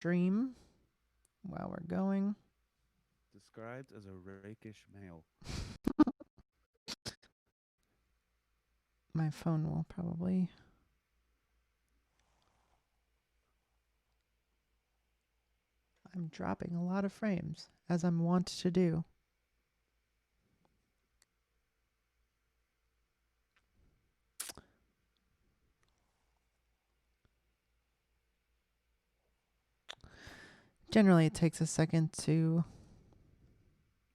stream while we're going. Described as a rakish male. My phone will probably. I'm dropping a lot of frames, as I'm wont to do. Generally, it takes a second to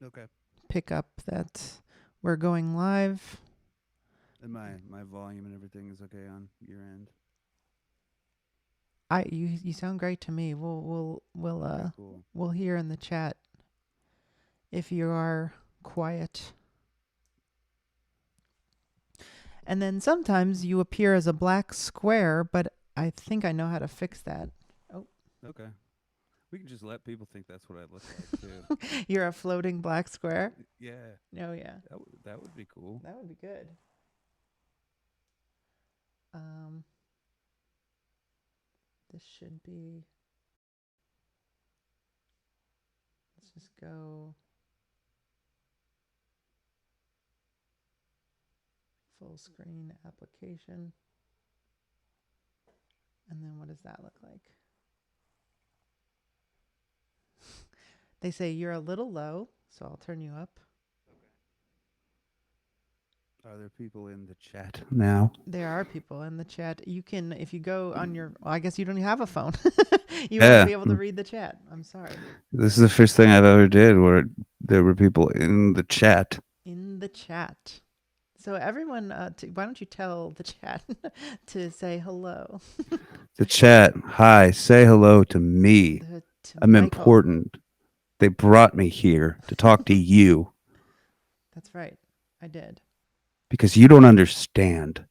Okay. pick up that we're going live. And my volume and everything is okay on your end. You sound great to me. Okay, cool. We'll hear in the chat if you are quiet. And then sometimes you appear as a black square, but I think I know how to fix that. Oh, Okay. We can just let people think that's what I look like too. you're a floating black square? Yeah. Oh, yeah. That would be cool. That would be good. Um, this should be. Let's just go full screen application. And then what does that look like? They say you're a little low, so I'll turn you up. Are there people in the chat now? There are people in the chat. You can, if you go on your, well, I guess you don't have a phone. You won't Yeah. be able to read the chat. I'm sorry. This is the first thing I've ever did where there were people in the chat. In the chat. So everyone, why don't you tell the chat to say hello The chat. Hi, say hello to me. to I'm Michael. important. They brought me here to talk to you That's right. I did. because you don't understand.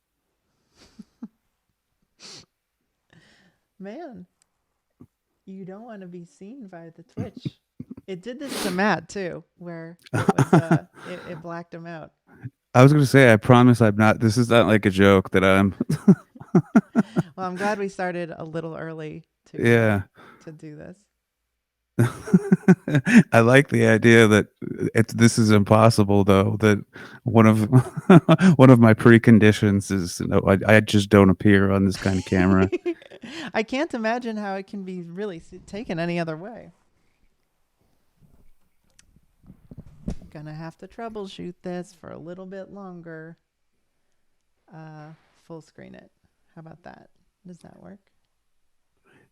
Man, you don't want to be seen by the Twitch. It did this to Matt too, where it was it blacked him out. I was going to say, I promise I'm not, this is not like a joke that I'm, Well, I'm glad we started a little early yeah. to do this. I like the idea that this is impossible though, that one of, one of my preconditions is, no, I just don't appear on this kind of camera. I can't imagine how it can be really taken any other way. Gonna have to troubleshoot this for a little bit longer. Full screen it. How about that? Does that work?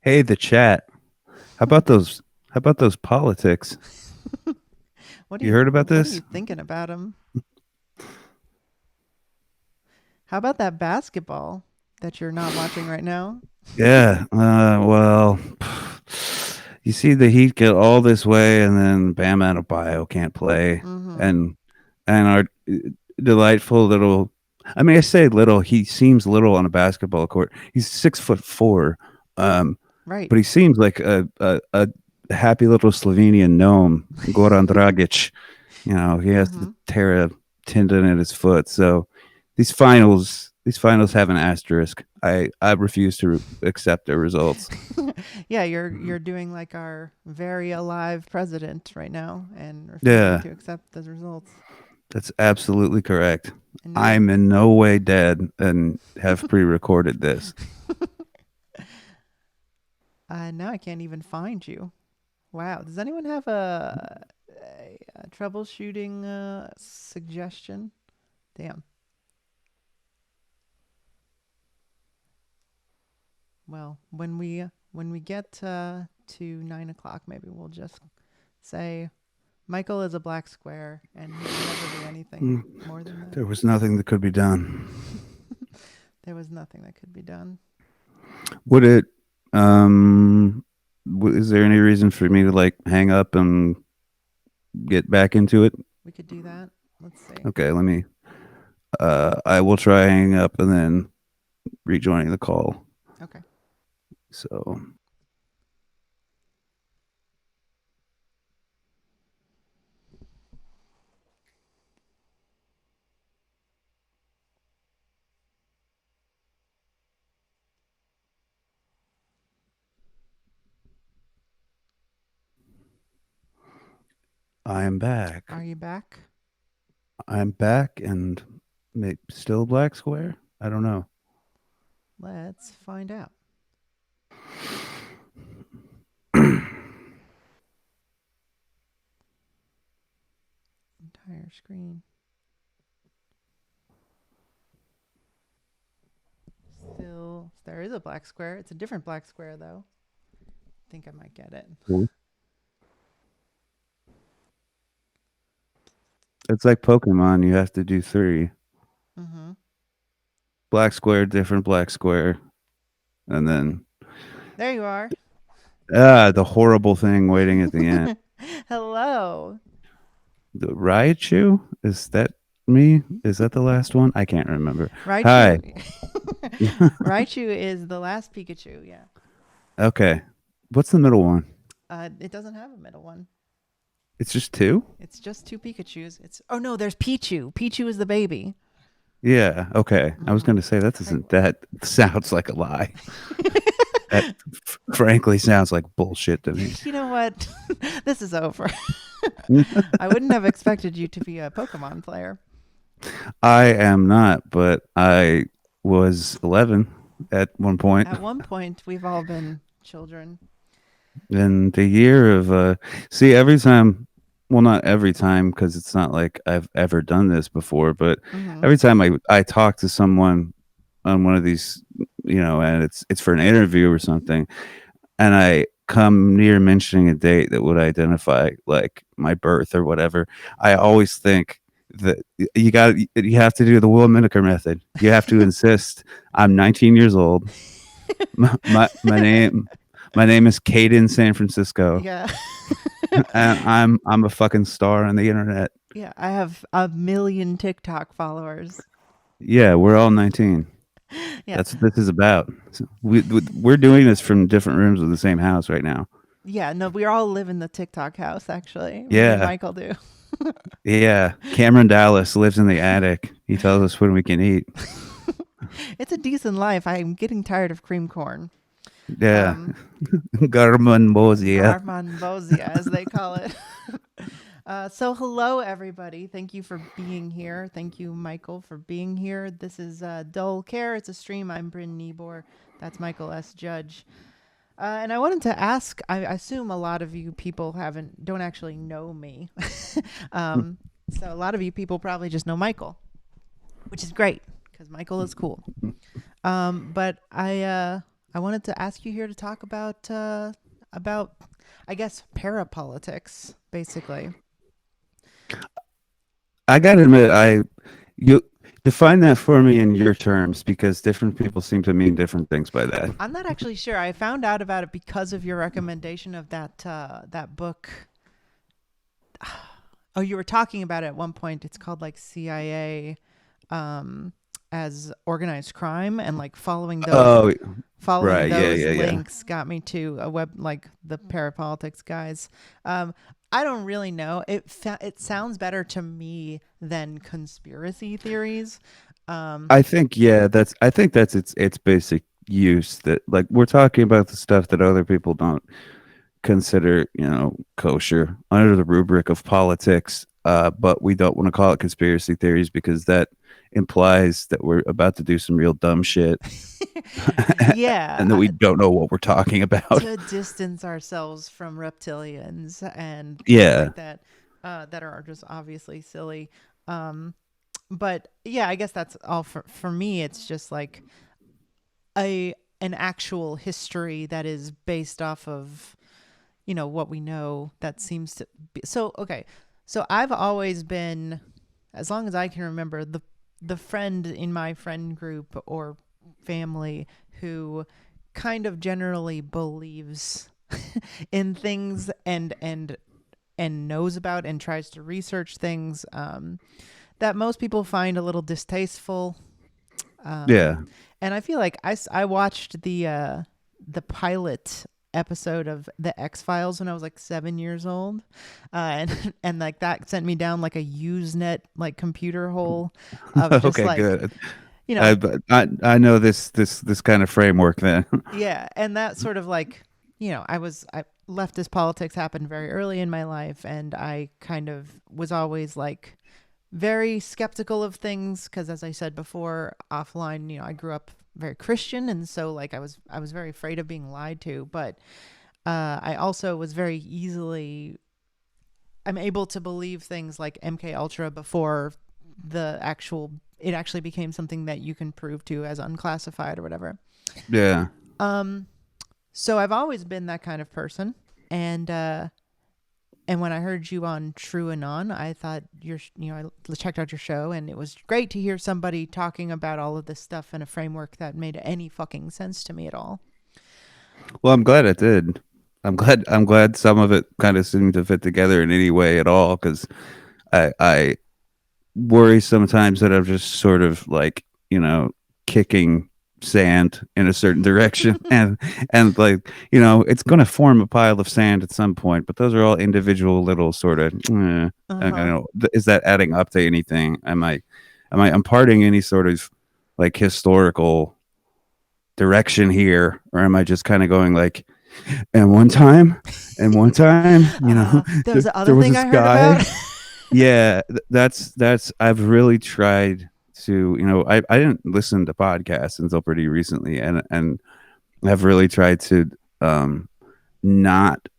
Hey, the chat. How about those, how about those politics? You heard about What are you this? thinking about him? How about that basketball that you're not watching right now? Yeah. Well, you see the Heat get all this way, and then Bam Adebayo can't play, Mm-hmm. and our delightful little. I mean, I say little. He seems little on a basketball court. He's 6'4", Right. but he seems like a happy little Slovenian gnome, Goran Dragic. You know, he has Mm-hmm. to tear a tendon in his foot. So these finals have an asterisk. I refuse to accept their results. Yeah, you're doing like our very alive president right now and refusing Yeah, to accept the results. that's absolutely correct. And now, I'm in no way dead and have pre-recorded this. now I can't even find you. Wow. Does anyone have a troubleshooting suggestion? Damn. Well, when we get to 9 o'clock, maybe we'll just say Michael is a black square, and he will never do anything Mm, more than that. there was nothing that could be done. There was nothing that could be done. Would it? Um, is there any reason for me to like hang up and get back into it? We could do that. Let's see. Okay, let me. I will try hanging up and then rejoining the call. Okay. So I am back. Are you back? I'm back and still a black square? I don't know. Let's find out. Entire screen. Still, there is a black square. It's a different black square, though. I think I might get it. It's like Pokemon. You have to do three. Mm-hmm. Black square, different black square. And then, There you are. the horrible thing waiting at the end. Hello. The Raichu? Is that me? Is that the last one? I can't remember. Hi. Raichu. Raichu is the last Pikachu, yeah. Okay. What's the middle one? It doesn't have a middle one. It's just two? It's just two Pikachus. It's oh no, there's Pichu. Pichu is the baby. Yeah. Okay. I was Mm. going to say that sounds like a lie. That frankly sounds like bullshit to me. You know what? This is over. I wouldn't have expected you to be a Pokemon player. I am not, but I was 11 at one point. At one point, we've all been children. In the year of, see, every time, well, not every time, because it's not like I've ever done this before, but Mm-hmm. every time I talk to someone on one of these, and it's for an interview or something, and I come near mentioning a date that would identify like my birth or whatever, I always think that you have to do the Will Miniker method. You have to insist I'm 19 years old. My name is Kate in San Francisco. Yeah. And I'm a fucking star on the internet. Yeah, I have a million TikTok followers. Yeah, we're all 19. Yeah. That's what this is about. So we're doing this from different rooms of the same house right now. Yeah, no, we all live in the TikTok house, actually. Me and Yeah. Michael do. Yeah. Cameron Dallas lives in the attic. He tells us when we can eat. It's a decent life. I'm getting tired of cream corn. Yeah. Garman Bozia. Garmonbozia, as they call it. So hello, everybody. Thank you for being here. Thank you, Michael, for being here. This is Dullcare. It's a stream. I'm Bryn Niebuhr. That's Michael S. Judge. And I wanted to ask. I assume a lot of you people don't actually know me. So a lot of you people probably just know Michael, which is great because Michael is cool. But I wanted to ask you here to talk about I guess parapolitics, basically. I gotta admit, you define that for me in your terms because different people seem to mean different things by that. I'm not actually sure. I found out about it because of your recommendation of that book. Oh, you were talking about it at one point. It's called like CIA as organized crime, and like following Oh, those right. Yeah. links got me to a web like the parapolitics guys. I don't really know. It sounds better to me than conspiracy theories. I think that's its basic use, that like we're talking about the stuff that other people don't consider, kosher under the rubric of politics. But we don't want to call it conspiracy theories because that implies that we're about to do some real dumb shit Yeah, and that we don't know what we're talking about. to distance ourselves from reptilians and things Yeah. like that that are just obviously silly. But yeah, I guess that's all for me. It's just like an actual history that is based off of what we know that seems to be so okay. So I've always been, as long as I can remember, the friend in my friend group or family who kind of generally believes in things and knows about and tries to research things that most people find a little distasteful. Yeah. And I feel like I watched the pilot episode of the X-Files when I was like 7 years old, and like that sent me down like a Usenet like computer hole of just Okay, like good. you know I know this kind of framework then. yeah, and that sort of like I leftist politics happened very early in my life, and I kind of was always like very skeptical of things because, as I said before, offline, I grew up very Christian, and so like I was very afraid of being lied to. But I also was very easily I'm able to believe things like MK Ultra before the actual it actually became something that you can prove to as unclassified or whatever. Yeah. Um, so I've always been that kind of person, and when I heard you on True Anon, I thought I checked out your show, and it was great to hear somebody talking about all of this stuff in a framework that made any fucking sense to me at all. Well, I'm glad it did. I'm glad some of it kind of seemed to fit together in any way at all, because I worry sometimes that I'm just sort of like, kicking sand in a certain direction, and like, it's going to form a pile of sand at some point, but those are all individual little sort of Uh I don't huh. know, is that adding up to anything? Am I imparting any sort of like historical direction here, or am I just kind of going like, and one time, There was the there other was thing this I heard guy. about. Yeah, that's I've really tried to, I didn't listen to podcasts until pretty recently, and I've really tried to not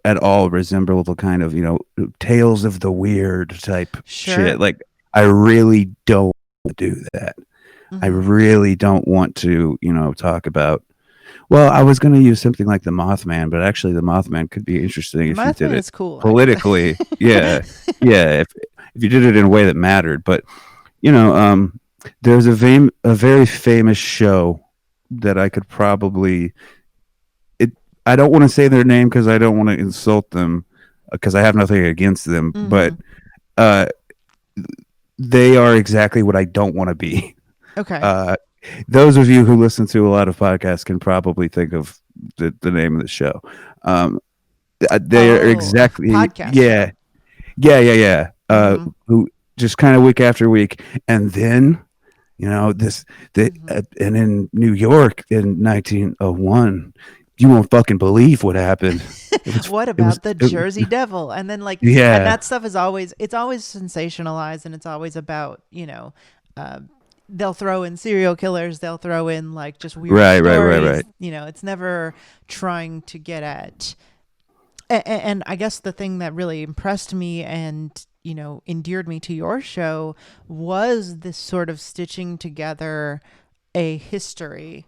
at all resemble the kind of, tales of the weird type shit. Sure. Like, I really don't do that. I Mm-hmm. really don't want to, talk about, well, I was going to use something like the Mothman, but actually the Mothman could be interesting The if you did Mothman it is cool, actually. politically. Yeah. Yeah, if you did it in a way that mattered. But, you know, um there's a very famous show that I could probably, it I don't want to say their name cuz I don't want to insult them, because I have nothing against them, but Mm-hmm. uh they are exactly what I don't want to be. Okay. Uh those of you who listen to a lot of podcasts can probably think of the name of the show. Um, they are Oh, a exactly, podcast yeah, show. yeah, yeah, yeah. Mm-hmm. Who just kind of week after week, and then Mm-hmm. and in New York in 1901, you won't fucking believe what happened. It was, What it was, about the Jersey Devil? And then like, and yeah, that stuff is always it's always sensationalized, and it's always about uh, they'll throw in serial killers, they'll throw in like just weird right, right, right, stories. right. It's never trying to get at. And I guess the thing that really impressed me and endeared me to your show was this sort of stitching together a history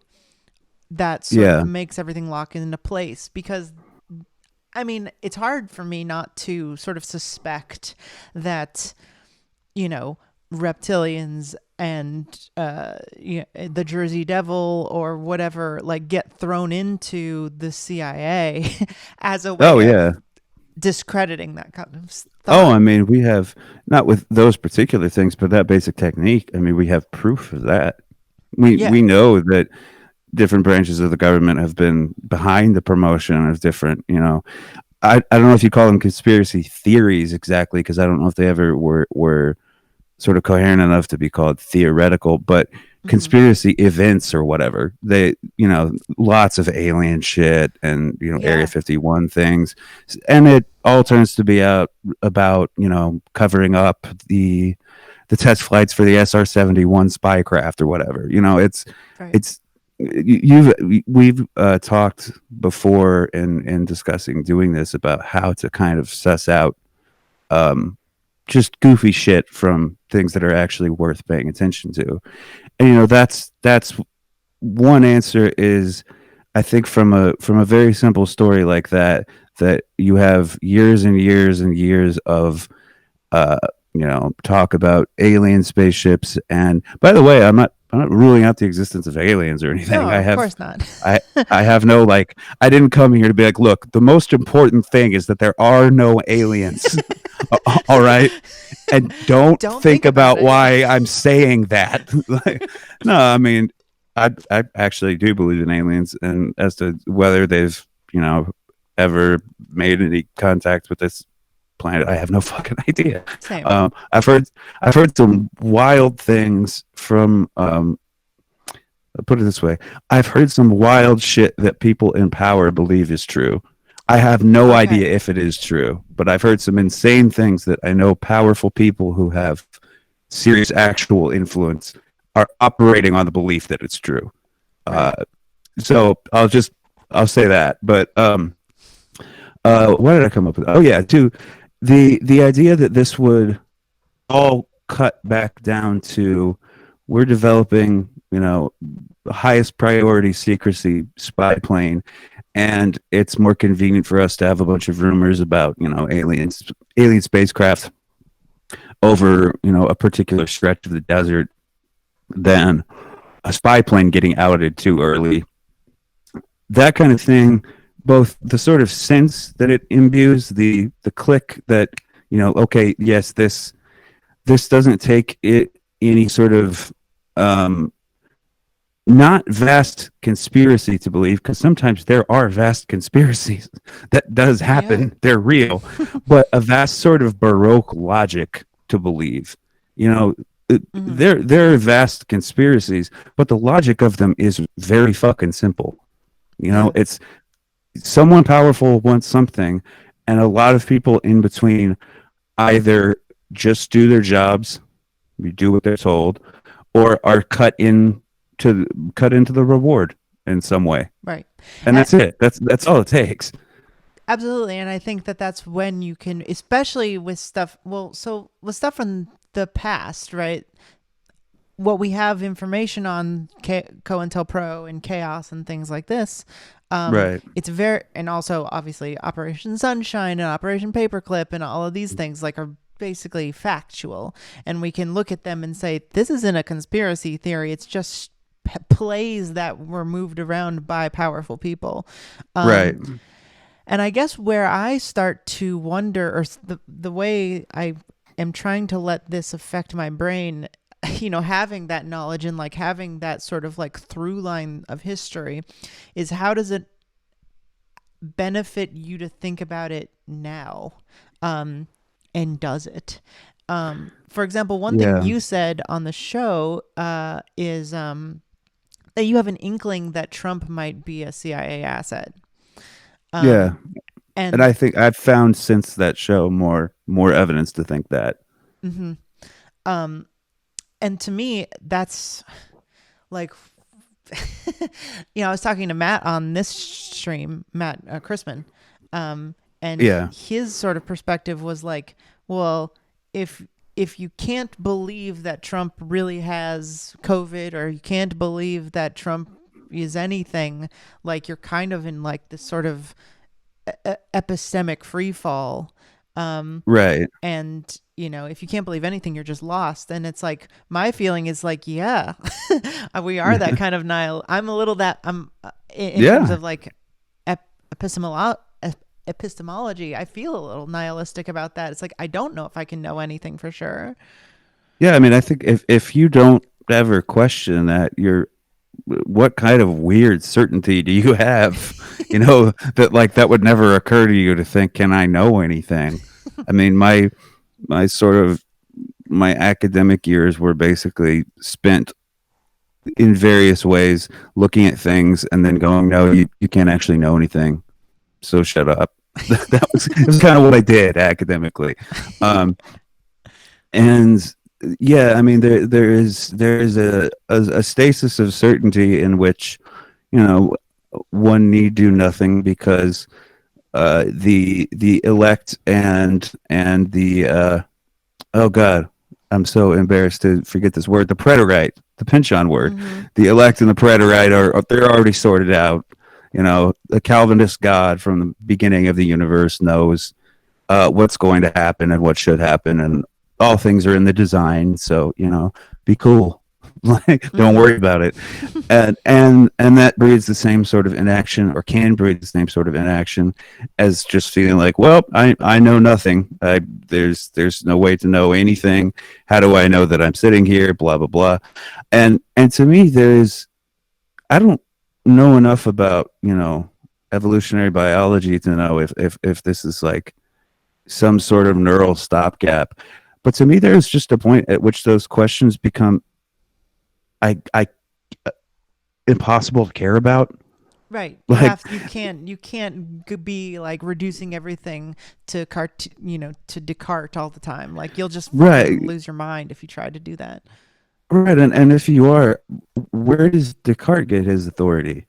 that sort of Yeah, makes everything lock into place because I mean, it's hard for me not to sort of suspect that, you know, reptilians and the Jersey Devil or whatever like get thrown into the CIA as a oh way yeah. of discrediting that kind of Oh, thought. I mean, we have, not with those particular things, but that basic technique. I mean, we have proof of that. We Yeah. know that different branches of the government have been behind the promotion of different, I don't know if you call them conspiracy theories exactly, because I don't know if they ever were sort of coherent enough to be called theoretical, but Hmm. conspiracy events or whatever. They, lots of alien shit and, Area Yeah. 51 things. And it all turns to be out about, covering up the test flights for the SR-71 spy craft or whatever. Right. It's you've we've talked before in discussing doing this about how to kind of suss out um, just goofy shit from things that are actually worth paying attention to. And that's one answer is, I think, from a very simple story like that you have years and years and years of uh, talk about alien spaceships. And by the way, I'm not ruling out the existence of aliens or anything. No, I of have course not. I I have no, like, I didn't come here to be like, look, the most important thing is that there are no aliens. All right. And don't Don't think think about about it. why I'm saying that. Like, no, I mean, I actually do believe in aliens, and as to whether they've, you know, ever made any contact with this planet, I have no fucking idea. Same. I've heard some wild things from put it this way: I've heard some wild shit that people in power believe is true. I have no Okay. idea if it is true, but I've heard some insane things that I know powerful people who have serious actual influence are operating on the belief that it's true. Uh, Right. so I'll say that. But what did I come up with? Oh yeah, too, the idea that this would all cut back down to we're developing, the highest priority secrecy spy plane, and it's more convenient for us to have a bunch of rumors about, alien spacecraft over, a particular stretch of the desert than a spy plane getting outed too early. That kind of thing, both the sort of sense that it imbues, the click that, okay, yes, this doesn't take it any sort of um, not vast conspiracy to believe, because sometimes there are vast conspiracies that does Yeah. happen, they're real, but a vast sort of baroque logic to believe, you know Hmm. there are vast conspiracies, but the logic of them is very fucking simple. Yeah. It's someone powerful wants something, and a lot of people in between either just do their jobs, you do what they're told, or are cut into the reward in some way, Right. and A- that's it. That's all it takes. Absolutely. And I think that that's when you can, especially with stuff, well, so with stuff from the past, right? What we have information on COINTELPRO and Chaos and things like this, Right. it's very, and also obviously Operation Sunshine and Operation Paperclip and all of these things like are basically factual. And we can look at them and say, this isn't a conspiracy theory. It's just plays that were moved around by powerful people. Right. And I guess where I start to wonder, or the way I am trying to let this affect my brain, having that knowledge and like having that sort of like through line of history, is how does it benefit you to think about it now? And does it? For example, one thing Yeah. you said on the show is that you have an inkling that Trump might be a CIA asset. Yeah. Um, And and I think I've found since that show more evidence to think that. mhm. um, and to me, that's like, I was talking to Matt on this stream, Matt Chrisman, um, and Yeah. his sort of perspective was like, well, if if you can't believe that Trump really has COVID, or you can't believe that Trump is anything, like you're kind of in like this sort of epistemic free fall. Um, Right. and if you can't believe anything, you're just lost. And it's like my feeling is like, yeah, we are that kind of nihil. I'm a little that I'm in terms Yeah. of like ep- epistemolo- epistemology. I feel a little nihilistic about that. It's like I don't know if I can know anything for sure. Yeah, I mean, I think if you don't ever question that, you're what kind of weird certainty do you have? That like that would never occur to you to think, can I know anything? I mean, my sort of my academic years were basically spent in various ways looking at things and then going, no, you can't actually know anything. So shut up. That was kind of what I did academically. Um, and yeah, I mean, there is a stasis of certainty in which, you know, one need do nothing because the elect and the oh god, I'm so embarrassed to forget this word, the preterite, the penchant word, Mm-hmm. the elect and the preterite are they're already sorted out. The Calvinist God from the beginning of the universe knows what's going to happen and what should happen, and all things are in the design. So be cool, like don't Mm-hmm. worry about it, and that breeds the same sort of inaction, or can breed the same sort of inaction, as just feeling like, well, I know nothing. There's no way to know anything. How do I know that I'm sitting here? Blah blah blah. And to me, I don't know enough about evolutionary biology to know if this is like some sort of neural stopgap. But to me, there's just a point at which those questions become I impossible to care about. Right. Like, You can't be like reducing everything to to Descartes all the time. Like you'll just fucking right, lose your mind if you try to do that. right, and if you are, where does Descartes get his authority?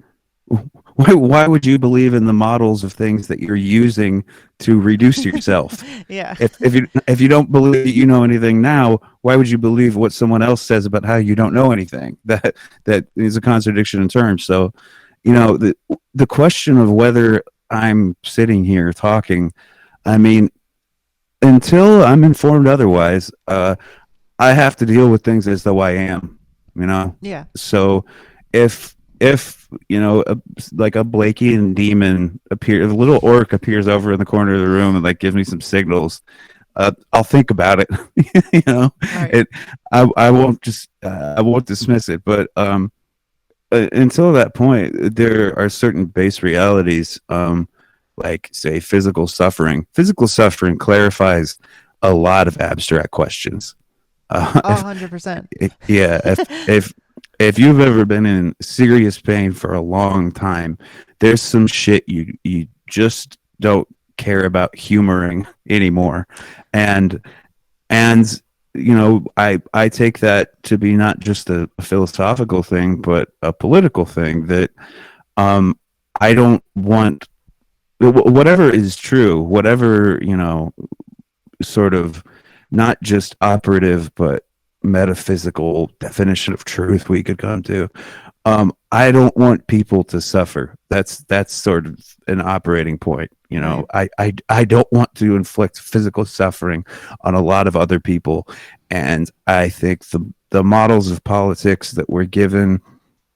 Why would you believe in the models of things that you're using to reduce yourself? Yeah. If you don't believe that you know anything now, why would you believe what someone else says about how you don't know anything? That is a contradiction in terms. So, the question of whether I'm sitting here talking, I mean, until I'm informed otherwise, I have to deal with things as though I am, you know. Yeah. So if like a Blakean demon appears, a little orc appears over in the corner of the room and like gives me some signals, I'll think about it. you know, Right. it I won't just I won't dismiss it, but until that point, there are certain base realities, like say physical suffering. Physical suffering clarifies a lot of abstract questions. Oh, 100%. Yeah, if you've ever been in serious pain for a long time, there's some shit you just don't care about humoring anymore, and and I take that to be not just a philosophical thing, but a political thing that um I don't want whatever is true, whatever sort of not just operative but metaphysical definition of truth we could come to. I don't want people to suffer. That's sort of an operating point. Right. I don't want to inflict physical suffering on a lot of other people, and I think the models of politics that we're given,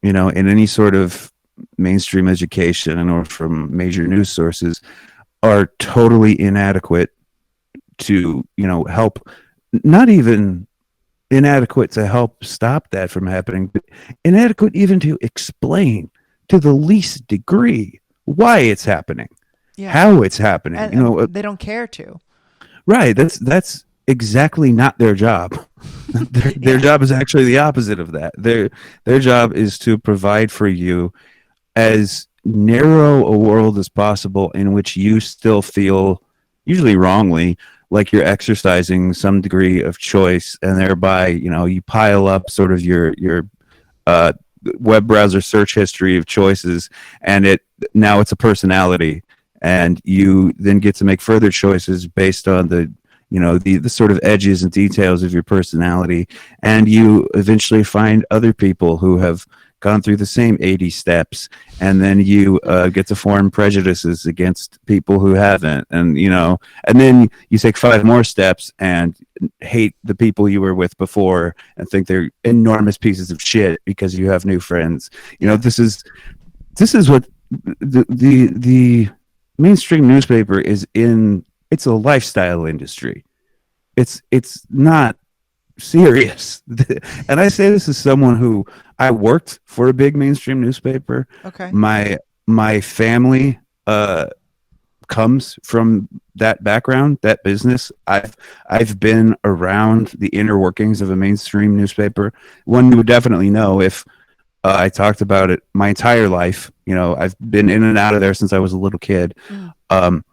in any sort of mainstream education or from major news sources, are totally inadequate to help, not even inadequate to help stop that from happening, but inadequate even to explain to the least degree why it's happening, Yeah. how it's happening. And they don't care to. Right? That's exactly not their job. Their Yeah. job is actually the opposite of that. Their job is to provide for you as narrow a world as possible in which you still feel, usually wrongly, like you're exercising some degree of choice, and thereby you pile up sort of your uh, web browser search history of choices, and now it's a personality, and you then get to make further choices based on the sort of edges and details of your personality, and you eventually find other people who have gone through the same 80 steps, and then you get to form prejudices against people who haven't, and then you take 5 more steps and hate the people you were with before and think they're enormous pieces of shit because you have new friends. Yeah. This is what the mainstream newspaper is in. It's a lifestyle industry. It's not serious. And I say this as someone who, I worked for a big mainstream newspaper. Okay. My family comes from that background, that business. I've been around the inner workings of a mainstream newspaper. One you would definitely know if I talked about it my entire life. I've been in and out of there since I was a little kid. Mm. Um,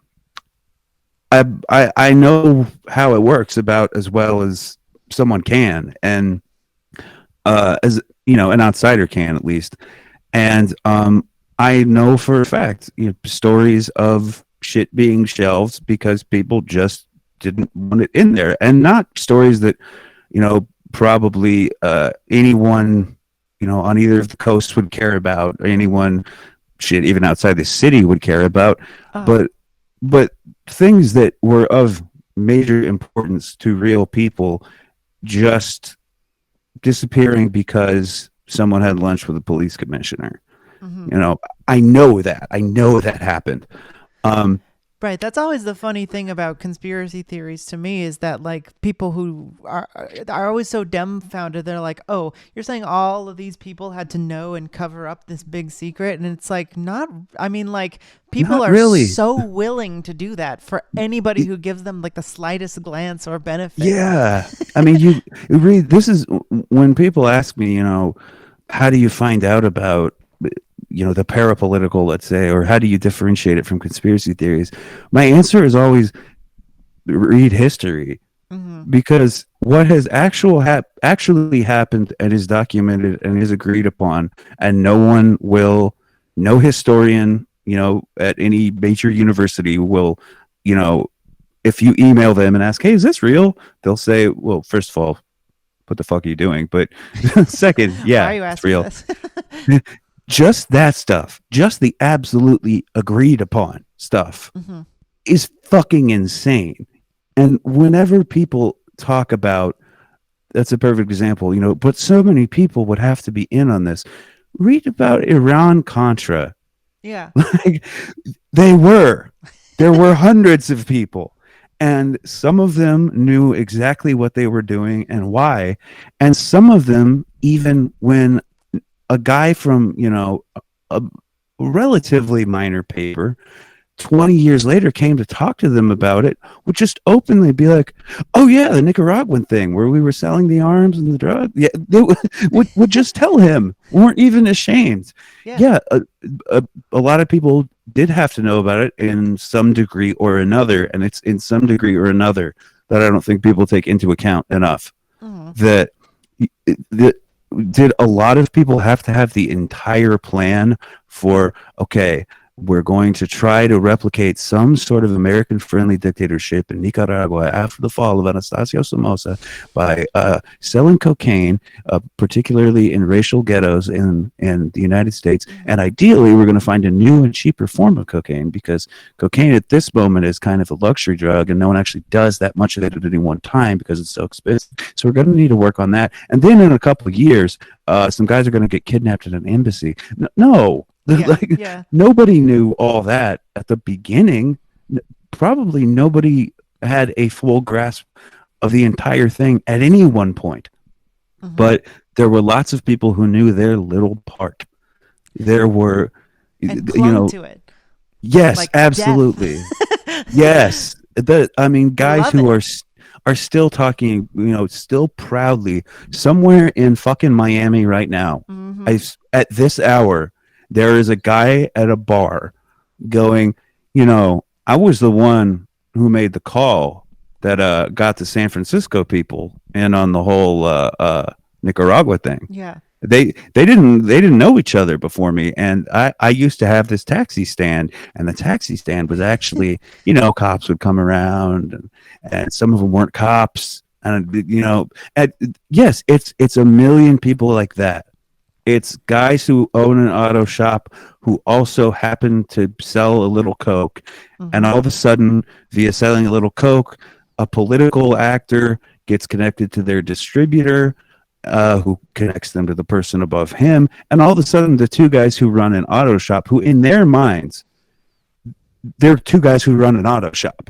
I know how it works about as well as someone can, and as an outsider can, at least. And I know for a fact, stories of shit being shelved because people just didn't want it in there, and not stories that probably anyone on either of the coasts would care about, or anyone shit even outside the city would care about, Oh. but things that were of major importance to real people just disappearing because someone had lunch with a police commissioner. Hmm. I know that. I know that happened. Um, Right. That's always the funny thing about conspiracy theories to me is that like people who are always so dumbfounded. They're like, "Oh, you're saying all of these people had to know and cover up this big secret?" And it's like, not. I mean, like people Not are really. so willing to do that for anybody who gives them like the slightest glance or benefit. Yeah. I mean, you read, this is when people ask me, how do you find out about the parapolitical, let's say, or how do you differentiate it from conspiracy theories? My answer is always read history, Mm-hmm. because what has actually happened and is documented and is agreed upon, and no historian, at any major university will, you know, if you email them and ask, "Hey, is this real?" They'll say, "Well, first of all, what the fuck are you doing?" But second, Why are yeah, you it's asking real. this? Just that stuff, just the absolutely agreed upon stuff, Mm-hmm. is fucking insane. And whenever people talk about, that's a perfect example, but so many people would have to be in on this. Read about Iran Contra. Yeah. Like, they were. There were hundreds of people. And some of them knew exactly what they were doing and why. And some of them, even when a guy from, a relatively minor paper 20 years later came to talk to them about it, would just openly be like, "Oh yeah, the Nicaraguan thing where we were selling the arms and the drug." Yeah, they would just tell him, weren't even ashamed. Yeah. Yeah, a lot of people did have to know about it in some degree or another, and it's in some degree or another that I don't think people take into account enough. Mm-hmm. That that did a lot of people have to have the entire plan for, okay, we're going to try to replicate some sort of American friendly dictatorship in Nicaragua after the fall of Anastasio Somoza by selling cocaine, particularly in racial ghettos in the United States. Mm-hmm. And ideally, we're going to find a new and cheaper form of cocaine, because cocaine at this moment is kind of a luxury drug, and no one actually does that much of it at any one time because it's so expensive. So we're going to need to work on that. And then in a couple of years, some guys are going to get kidnapped at an embassy. No, Yeah. like, Yeah. nobody knew all that at the beginning. Probably nobody had a full grasp of the entire thing at any one point. Mm-hmm. But there were lots of people who knew their little part. There were, And you clung know, to it yes, like death. absolutely. Yes. I mean, guys Love who it. are still talking, still proudly somewhere in fucking Miami right now. Mm-hmm. At this hour, there is a guy at a bar going, "I was the one who made the call that got the San Francisco people in on the whole Nicaragua thing. Yeah. They didn't know each other before me, and I used to have this taxi stand, and the taxi stand was actually, cops would come around, and some of them weren't cops, and yes, it's a million people like that. It's guys who own an auto shop who also happen to sell a little coke, and Mm-hmm. all of a sudden, via selling a little coke, a political actor gets connected to their distributor, who connects them to the person above him, and all of a sudden, the two guys who run an auto shop, who in their minds, they're two guys who run an auto shop.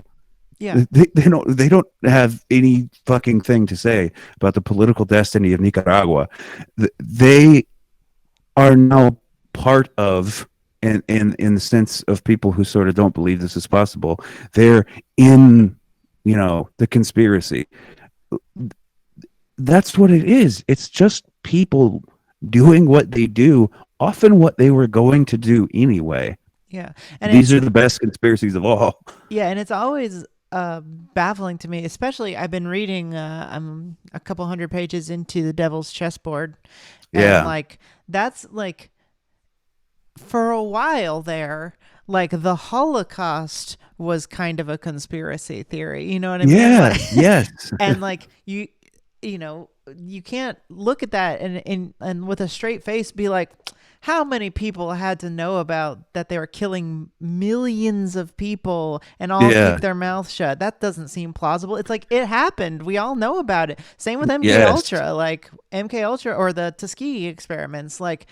Yeah. They don't have any fucking thing to say about the political destiny of Nicaragua. They are now part of, in the sense of people who sort of don't believe this is possible, they're in, the conspiracy. That's what it is. It's just people doing what they do, often what they were going to do anyway. Yeah. And These it's are the best conspiracies of all. yeah, and it's always baffling to me, especially I've been reading I'm a couple hundred pages into The Devil's Chessboard, and Yeah. like that's like for a while there, like the Holocaust was kind of a conspiracy theory. You know what I mean? Yeah. Like, Yes. and like you know, you can't look at that and with a straight face be like, how many people had to know about that they were killing millions of people and all keep Yeah. their mouth shut? That doesn't seem plausible. It's like it happened. We all know about it. Same with MK Yes. Ultra, like MK Ultra or the Tuskegee experiments. Like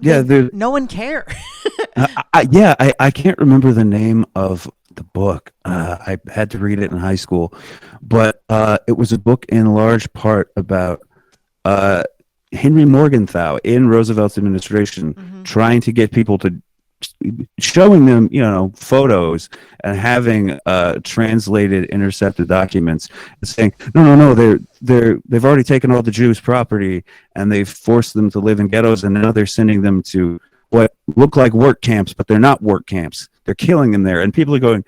Yeah. no one cared. I can't remember the name of the book. I had to read it in high school, but it was a book in large part about uh, Henry Morgenthau in Roosevelt's administration Mm-hmm. trying to get people to showing them, photos and having translated, intercepted documents, and saying, no, they've already taken all the Jews' property and they've forced them to live in ghettos, and now they're sending them to what look like work camps, but they're not work camps. They're killing them there, and people are going,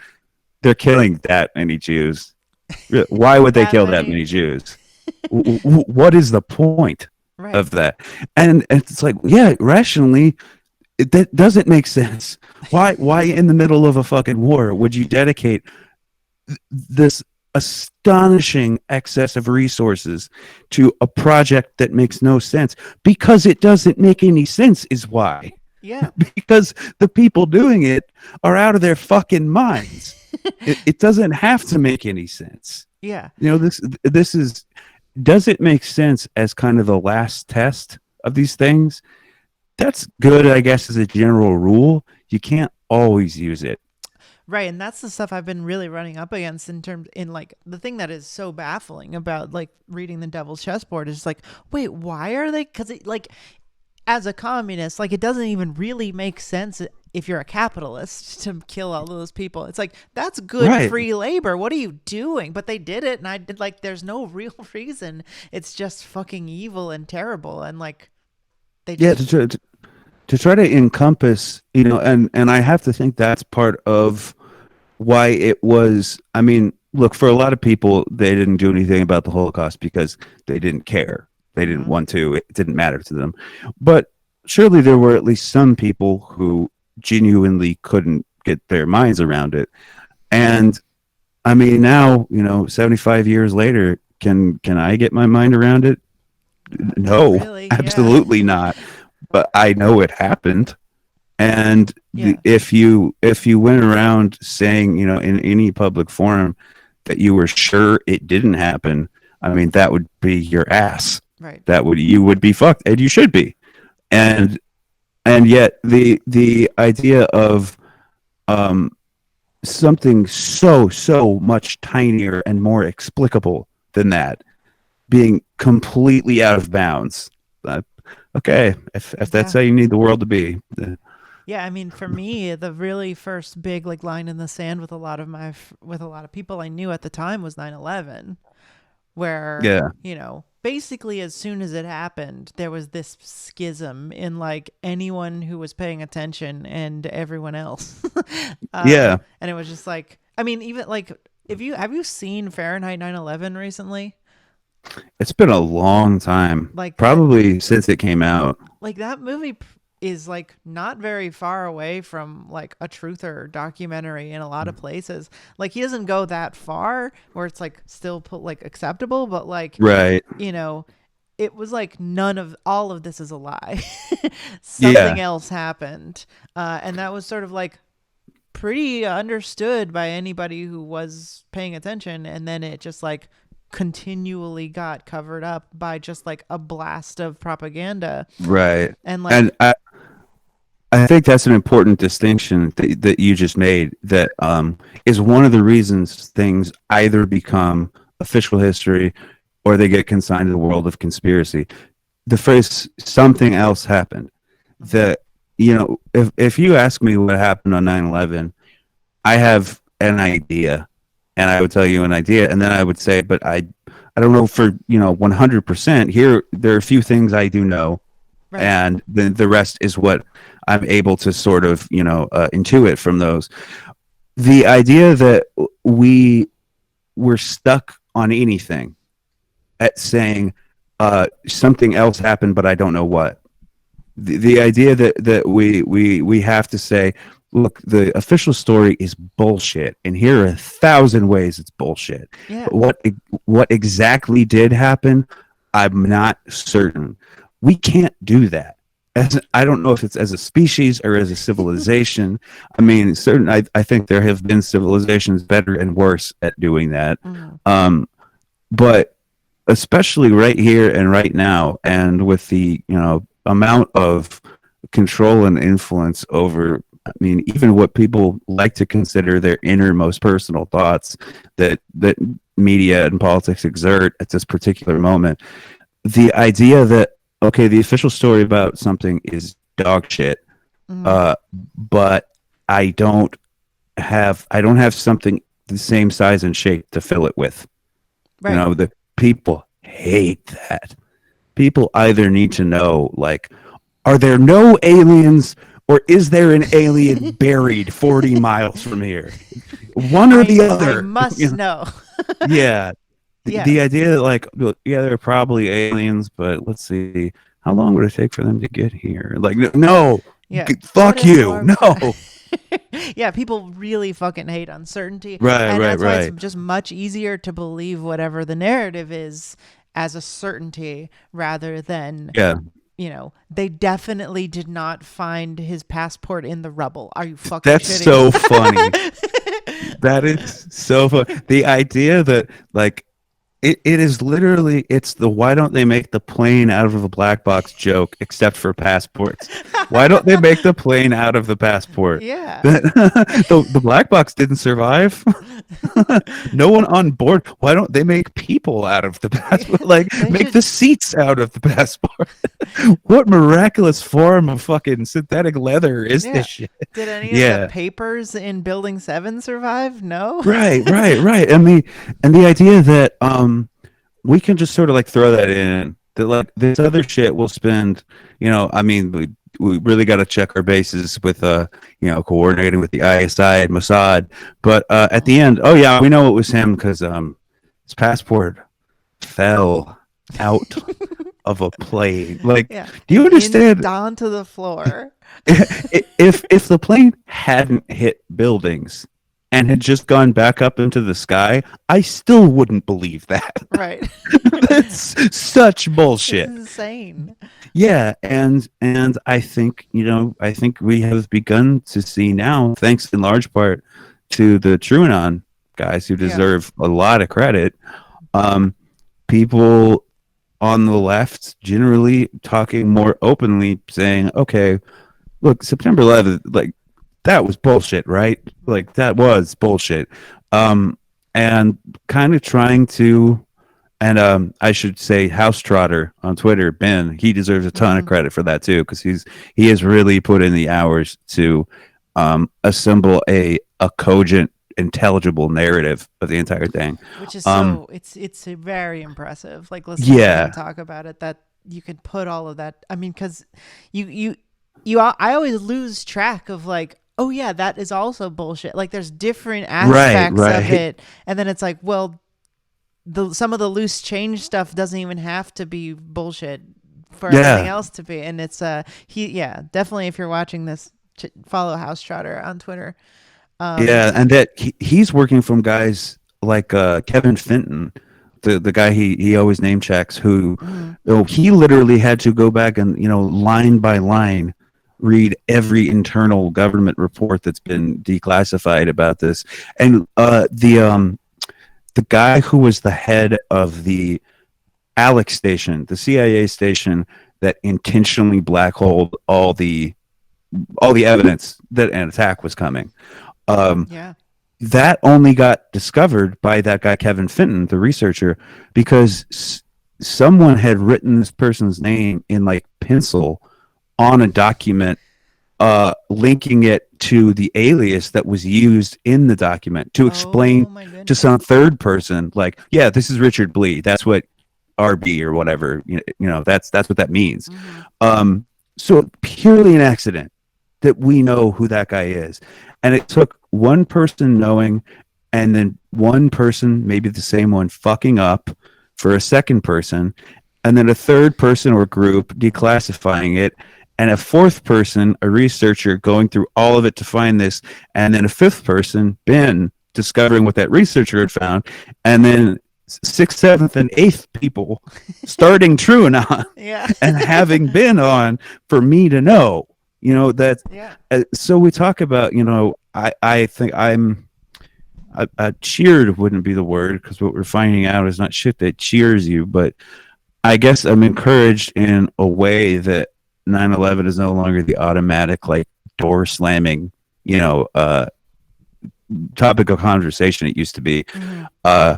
they're killing that many Jews. Why would they That kill that many. many Jews? What is the point Right. of that? And it's like, yeah, rationally, that doesn't make sense. Why in the middle of a fucking war would you dedicate this astonishing excess of resources to a project that makes no sense? Because it doesn't make any sense is why. Yeah. Because the people doing it are out of their fucking minds. It doesn't have to make any sense. Yeah. This is, does it make sense as kind of the last test of these things? That's good, I guess, as a general rule. You can't always use it. Right, and that's the stuff I've been really running up against in like the thing that is so baffling about like reading the Devil's Chessboard is like, wait, why are they? Because it like as a communist, like it doesn't even really make sense if you're a capitalist to kill all those people. It's like that's good Right. free labor. What are you doing? But they did it, and I did like. There's no real reason. It's just fucking evil and terrible, and like they Yeah, just to try to encompass, and I have to think that's part of why it was. I mean, look, for a lot of people, they didn't do anything about the Holocaust because they didn't care. They didn't Mhm. want to. It didn't matter to them. But surely there were at least some people who genuinely couldn't get their minds around it. And I mean, now, 75 years later, can I get my mind around it? Not No, really. Yeah. absolutely not. But I know it happened. And Yeah. if you went around saying, in any public forum that you were sure it didn't happen, I mean, that would be your ass. Right. You would be fucked, and you should be. And yet the idea of um something so much tinier and more explicable than that being completely out of bounds. Uh, okay, if that's Yeah. how you need the world to be. Yeah, I mean, for me, the really first big like line in the sand with a lot of with a lot of people I knew at the time was 9/11, where, Yeah, basically as soon as it happened, there was this schism in like anyone who was paying attention and everyone else. yeah. And it was just like, I mean, even like if you have you seen Fahrenheit 9/11 recently? It's been a long time, Like that probably since it came out. like that movie is like not very far away from like a truther documentary in a lot of places. Like he doesn't go that far where it's like still put like acceptable, but like Right. you know it was like none of all of this is a lie. Something Yeah. else happened, and that was sort of like pretty understood by anybody who was paying attention, and then it just like continually got covered up by just like a blast of propaganda. Right. And And like I think that's an important distinction that you just made. That is one of the reasons things either become official history or they get consigned to the world of conspiracy. The phrase "something else happened." mhm, That if you ask me what happened on 9/11, I have an idea, and I would tell you an idea, and then I would say, but I don't know for 100%. Here, there are a few things I do know, right. and then the rest is what I'm able to sort of intuit from those. The idea that we were stuck on anything at saying something else happened, but I don't know what. The idea that we have to say, look, the official story is bullshit, and here are 1,000 ways it's bullshit. Yeah. But what exactly did happen, I'm not certain. We can't do that. I don't know if it's as a species or as a civilization. I mean, I think there have been civilizations better and worse at doing that. Mhm. Um, but especially right here and right now, and with the amount of control and influence over, I mean, even what people like to consider their innermost personal thoughts that media and politics exert at this particular moment. The idea that, okay, the official story about something is dog shit, Mhm. but I don't I don't have something the same size and shape to fill it with. You Right. know, the people hate that. People either need to know, like, are there no aliens or is there an alien buried 40 miles from here? One or the I other. You must know? know. Yeah. The Yes. idea that, like, well, yeah, they're probably aliens, but let's see, how long would it take for them to get here? Like, no, Yeah. What fuck is you. more No. Yeah, people really fucking hate uncertainty. Right, And right, that's why it's right. just much easier to believe whatever the narrative is as a certainty rather than, Yeah. they definitely did not find his passport in the rubble. Are you fucking That's shitting so funny. That is so fun. The idea that, like, it is literally, it's the why don't they make the plane out of a black box joke except for passports? Why don't they make the plane out of the passport? Yeah. The black box didn't survive. No one on board. Why don't they make people out of the passport? Like, They make the should. seats out of the passport. What miraculous form of fucking synthetic leather is Yeah. this shit? Did any of the Yeah. papers in Building 7 survive? No. Right, right, right. And the idea that we can just sort of like throw that in, that like this other shit we'll spend, I mean, we really got to check our bases with coordinating with the ISI and Mossad, but at the end, oh yeah, we know it was him because his passport fell out of a plane. Like, Yeah. do you And understand? onto the floor. If the plane hadn't hit buildings and had just gone back up into the sky, I still wouldn't believe that. Right. That's such It's bullshit. insane. Yeah, and I think we have begun to see now, thanks in large part to the TrueAnon guys who Yeah. deserve a lot of credit. Um, People on the left generally talking more openly, saying, "Okay, look, September 11th, like that was bullshit, right? Like that was bullshit." Um, and kind of trying to, and I should say, House Trotter on Twitter, Ben, he deserves a ton of Mm-hmm. credit for that too, because he has really put in the hours to assemble a cogent, intelligible narrative of the entire thing. Which is Um, so it's very impressive. Like listening to him yeah, talk about it, that you could put all of that. I mean, because you I always lose track of like, oh yeah, that is also bullshit. Like there's different right, aspects of right, it, and then it's like, well, the some of the loose change stuff doesn't even have to be bullshit for everything yeah. else to be. And it's yeah, definitely if you're watching this, follow House Trotter on Twitter. Um, Yeah, and that he's working from guys like Kevin Fenton, the guy he always name checks, who mhm. he literally had to go back and line by line read every internal government report that's been declassified about this, and the guy who was the head of the Alex station, the CIA station that intentionally black holed all the evidence that an attack was coming. Um, Yeah. that only got discovered by that guy Kevin Fenton, the researcher, because someone had written this person's name in like pencil on a document, linking it to the alias that was used in the document to Oh explain my to goodness. some third person, like, yeah, this is Richard Blee. That's what RB or whatever, that's what that means. Hmm. So purely an accident that we know who that guy is. And it took one person knowing, and then one person, maybe the same one, fucking up for a second person, and then a third person or group declassifying it, and a fourth person, a researcher, going through all of it to find this, and then a fifth person, Ben, discovering what that researcher had found, and then sixth, seventh, and eighth people starting TrueAnon Yeah. and having been on for me to know, that. Yeah. So we talk about, I think cheered wouldn't be the word, because what we're finding out is not shit that cheers you, but I guess I'm encouraged in a way that 9/11 is no longer the automatic, like, door slamming, topic of conversation it used to be. Hmm. Uh,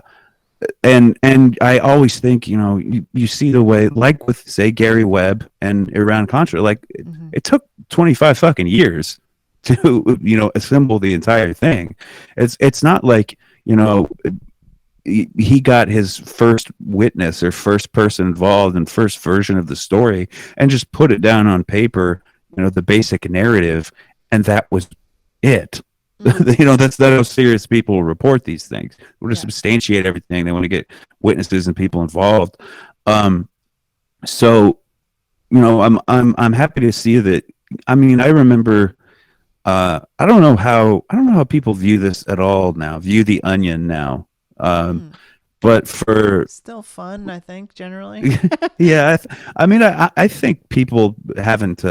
And I always think, you see the way, like with say Gary Webb and Iran Contra, like Hmm. it took 25 fucking years to assemble the entire thing. It's not like he got his first witness or first person involved and first version of the story and just put it down on paper, the basic narrative, and that was it. Mm. That's not how serious people report these things. They want to Yeah. substantiate everything. They want to get witnesses and people involved. Um, so I'm happy to see that. I mean, I remember. I don't know how people view this at all now. View the Onion now. Um, Mm. but for Still fun, I think, generally. yeah, I mean, I think people haven't.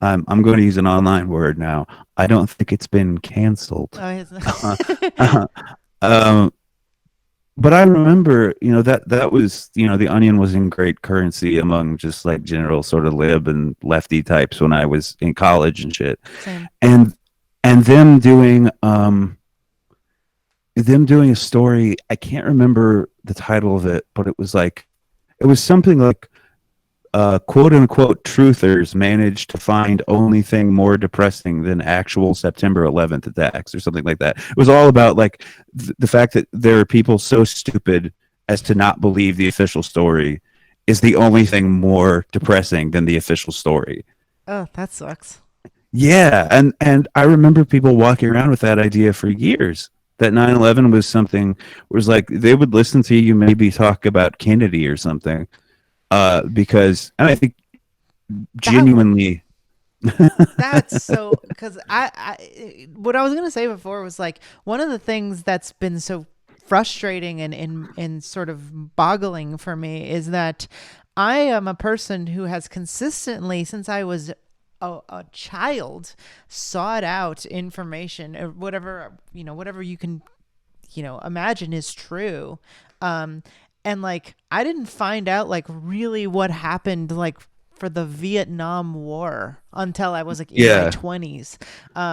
I'm going to use an online word now. I don't think it's been canceled. Oh, his- um, but I remember, that was, the Onion was in great currency among just like general sort of lib and lefty types when I was in college and shit. Same. And and them doing a story. I can't remember the title of it, but it was something like quote unquote truthers managed to find only thing more depressing than actual September 11th attacks or something like that. It was all about like the fact that there are people so stupid as to not believe the official story is the only thing more depressing than the official story. Oh, that sucks. Yeah, and I remember people walking around with that idea for years. That 9/11 was something was like they would listen to you maybe talk about Kennedy or something because and I think That genuinely. That's so because what I was gonna say before was like one of the things that's been so frustrating and sort of boggling for me is that I am a person who has consistently, since I was a child, sought out information, or whatever whatever you can imagine is true. Um, and like I didn't find out like really what happened like for the Vietnam War until I was like in my Yeah, 20s.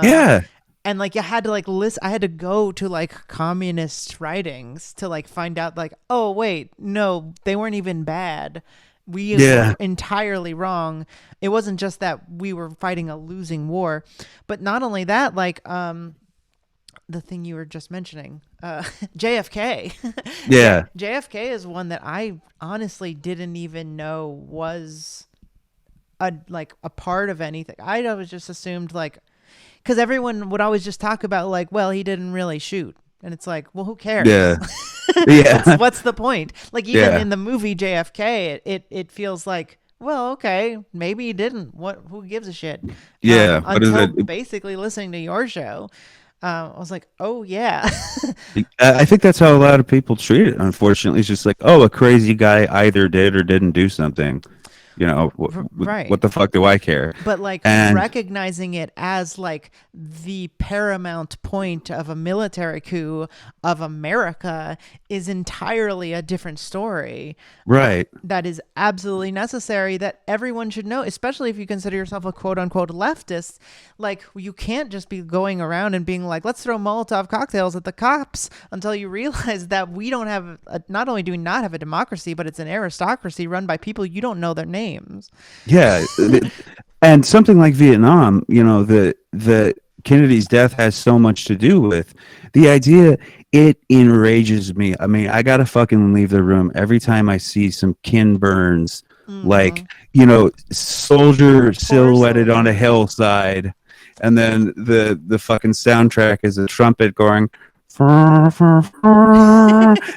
yeah, And like I had to like list I had to go to like communist writings to like find out like, oh wait, no, they weren't even bad. We were yeah, entirely wrong. It wasn't just that we were fighting a losing war, but not only that, like the thing you were just mentioning, JFK. yeah, JFK is one that I honestly didn't even know was a part of anything. I always just assumed like because everyone would always just talk about like, well, he didn't really shoot, and it's like, well, who cares? yeah, yeah, What's the point? Like even yeah, in the movie JFK, it feels like, well, okay, maybe he didn't. What? Who gives a shit? yeah. What is Until it? basically listening to your show, I was like, oh yeah. I think that's how a lot of people treat it. Unfortunately, it's just like, oh, a crazy guy either did or didn't do something. What, Right. what the fuck do I care? But like And recognizing it as like the paramount point of a military coup of America is entirely a different story. right, That is absolutely necessary that everyone should know, especially if you consider yourself a quote unquote leftist. Like, you can't just be going around and being like, let's throw Molotov cocktails at the cops until you realize that we don't have, not only do we not have a democracy, but it's an aristocracy run by people you don't know their names. yeah. And something like Vietnam, the Kennedy's death has so much to do with the idea. It enrages me. I mean, I gotta fucking leave the room every time I see some Ken Burns, Mm-hmm. like soldier Poor silhouetted on a soldiers. hillside, and then the fucking soundtrack is a trumpet going.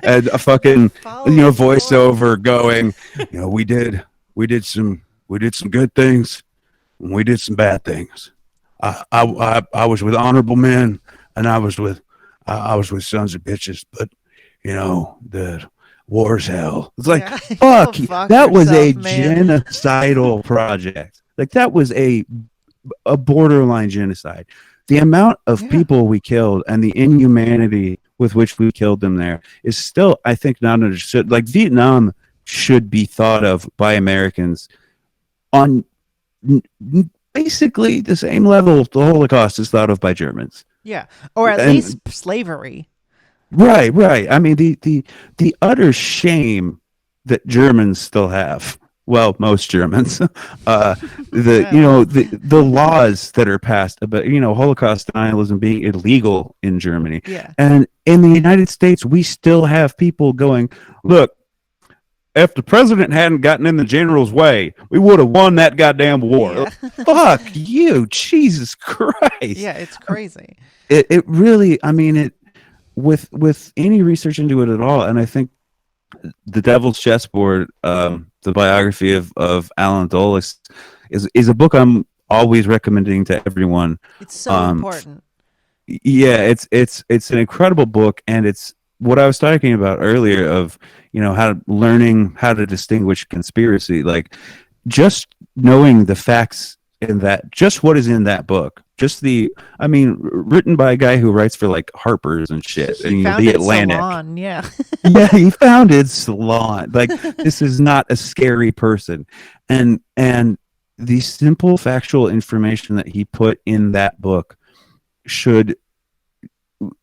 And a fucking Following the Lord. voiceover going, we did some good things, and we did some bad things. I was with honorable men, and I was with sons of bitches, but the war's hell. It's like, Yeah. Go fuck, fuck that was a yourself, man. genocidal project. Like that was a borderline genocide. The amount of Yeah. people we killed and the inhumanity with which we killed them there is still, I think, not understood. Like Vietnam should be thought of by Americans on basically the same level the Holocaust is thought of by Germans. Yeah. Or at And least slavery. Right, right. I mean, the utter shame that Germans still have. Well, most Germans, the Yeah, well, the laws that are passed about Holocaust denialism being illegal in Germany, yeah, and in the United States, we still have people going, look, if the president hadn't gotten in the general's way, we would have won that goddamn war. yeah, Fuck you, Jesus Christ! yeah. It's crazy. It really, I mean, it with any research into it at all, and I think the Devil's Chessboard, the biography of Alan Dulles, is a book I'm always recommending to everyone. It's so Um, important. yeah, it's an incredible book, and it's what I was talking about earlier of how learning how to distinguish conspiracy, like just knowing the facts in that, just what is in that book, just I mean, written by a guy who writes for like Harper's and shit, He and The founded Atlantic. Salon. Yeah. Yeah, he founded Salon. Like, this is not a scary person, and the simple factual information that he put in that book should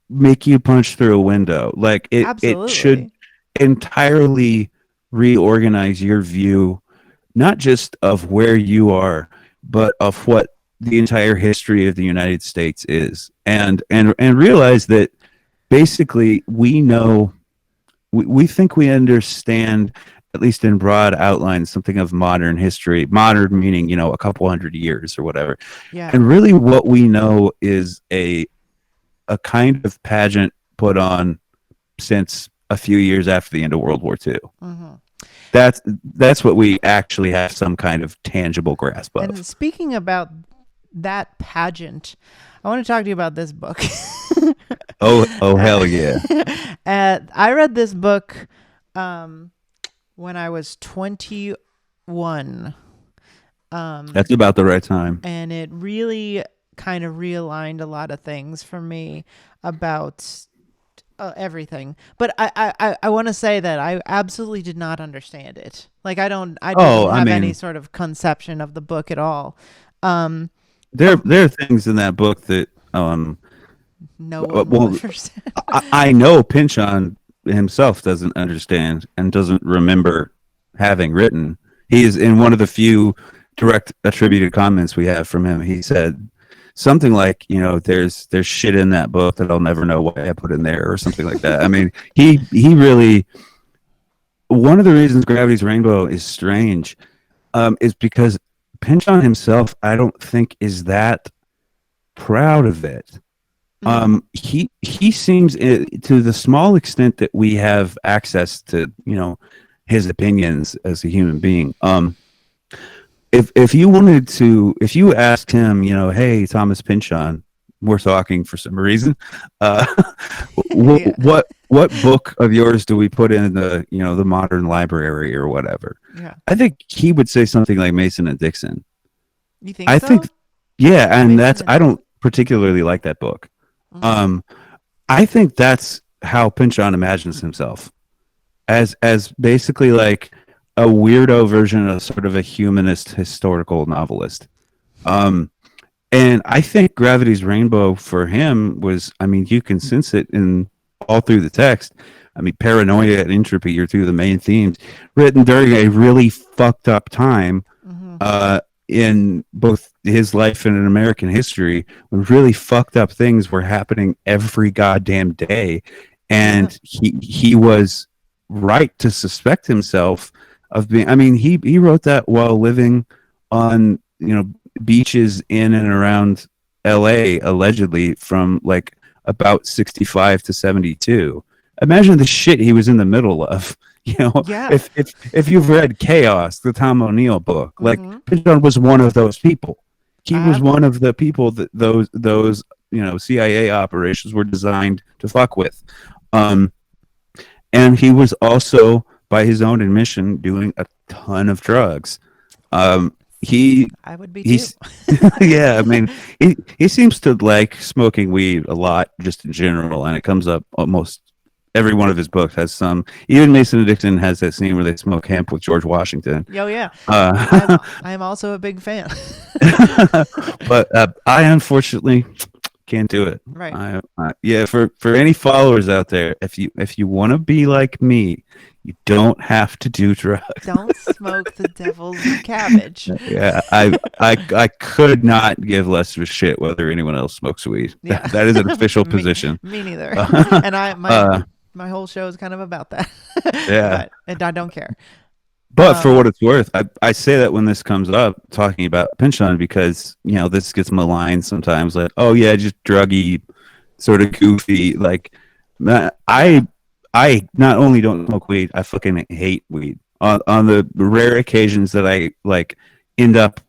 make you punch through a window. Like, it should Absolutely. entirely reorganize your view, not just of where you are, but of what the entire history of the United States is, and realize that basically we think we understand, at least in broad outlines, something of modern history. Modern meaning, a couple hundred years or whatever. Yeah. And really, what we know is a kind of pageant put on since a few years after the end of World War II. Hmm. That's what we actually have some kind of tangible grasp And of. speaking about that pageant, I want to talk to you about this book. Oh, hell yeah! I read this book um, when I was 21. That's about the right time. And it really kind of realigned a lot of things for me about everything. But I want to say that I absolutely did not understand it. Like I didn't Oh, I have any mean, sort of conception of the book at all. Um, there of there are things in that book that no one will well, understand. I know Pynchon himself doesn't understand and doesn't remember having written. He is in one of the few direct attributed comments we have from him. He said something like, there's shit in that book that I'll never know why I put in there, or something like that. I mean, he really, one of the reasons Gravity's Rainbow is strange, is because Pynchon himself, I don't think, is that proud of it. Mm, He seems, to the small extent that we have access to his opinions as a human being. If you wanted to, if you asked him, hey, Thomas Pynchon, we're talking for some reason, uh, yeah, what book of yours do we put in the the modern library or whatever? yeah. I think he would say something like Mason and Dixon. You think I think, so? yeah, and Mason and I don't Dixon. particularly like that book. Mm, Um, I think that's how Pynchon imagines himself, as basically like a weirdo version of sort of a humanist historical novelist. Um, and I think Gravity's Rainbow for him was, I mean, you can sense it in all through the text. I mean, paranoia and entropy are two of the main themes, written during a really fucked up time, hmm. in both his life and in American history, when really fucked up things were happening every goddamn day. Yeah, And he was right to suspect himself of being, I mean, he wrote that while living on, beaches in and around LA, allegedly from like about 65 to 72. Imagine the shit he was in the middle of. yeah. If you've read Chaos, the Tom O'Neill book, like Hmm. Pynchon was one of those people. He I was have. one of the people that those CIA operations were designed to fuck with. Um, and he was also, by his own admission, doing a ton of drugs. He I would be too. he's yeah, I mean, he seems to like smoking weed a lot, just in general, and it comes up almost every one of his books has some. Even Mason and Dixon has that scene where they smoke hemp with George Washington. Yo, yeah. Uh, I'm also a big fan. but I unfortunately Can't do it. Right. Yeah, for any followers out there, if you want to be like me, you don't have to do drugs. Don't smoke the devil's cabbage. Yeah, I could not give less of a shit whether anyone else smokes weed. Yeah. That is an official me position. me neither. Uh, And I uh, my whole show is kind of about that. yeah. But and I don't care. But for Um what it's worth, I say that when this comes up, talking about Pinchon, because this gets maligned sometimes, like, oh yeah, just druggy, sort of goofy. Like, yeah. I not only don't smoke weed, I fucking hate weed. On the rare occasions that I like end up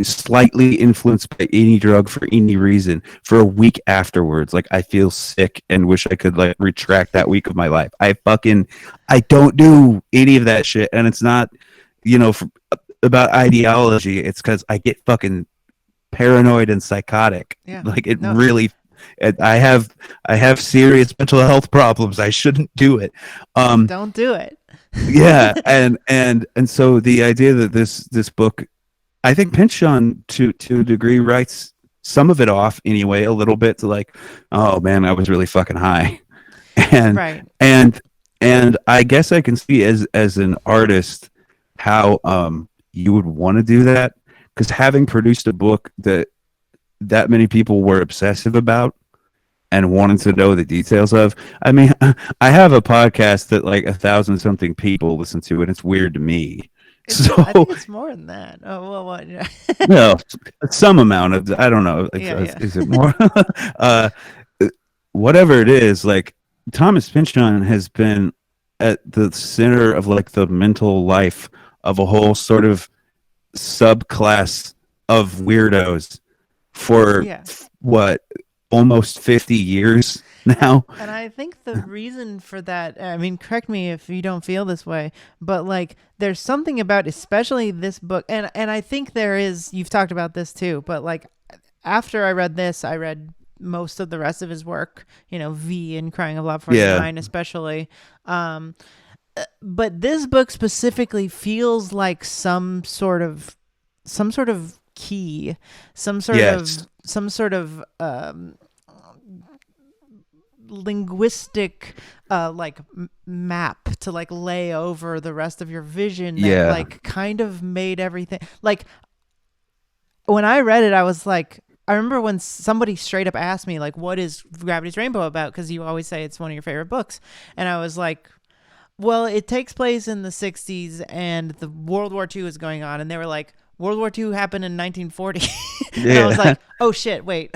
slightly influenced by any drug for any reason, for a week afterwards, like I feel sick and wish I could like retract that week of my life. I don't do any of that shit, and it's not about ideology. It's because I get fucking paranoid and psychotic. Yeah. Like it No, really. I have serious mental health problems. I shouldn't do it. don't do it. Yeah, and so the idea that this book, I think Pynchon to a degree writes some of it off anyway, a little bit, to like, oh man, I was really fucking high, and Right. and and I guess I can see as an artist how you would want to do that, because having produced a book that many people were obsessive about and wanted to know the details of. I mean, I have a podcast that like 1,000 something people listen to, and it's weird to me. I think So, it's more than that. Oh well, what? well, some amount of, I don't know, Yeah, yeah. is it more? uh, Whatever it is, like Thomas Pynchon has been at the center of like the mental life of a whole sort of subclass of weirdos for Yeah. what, almost 50 years now. And I think the reason for that, I mean, correct me if you don't feel this way, but like there's something about especially this book, and I think there is, you've talked about this too, but like after I read this, I read most of the rest of his work, V and Crying of Love Yeah, 49 especially. Um but this book specifically feels like some sort of key, some sort yes, of some sort of linguistic like map to like lay over the rest of your vision that yeah, like kind of made everything like when I read it I was like, I remember when somebody straight up asked me like, what is Gravity's Rainbow about, because you always say it's one of your favorite books, and I was like, well, it takes place in the 60s and the World War II is going on. And they were like, World War II happened in 1940. And I was yeah, like, oh shit, wait.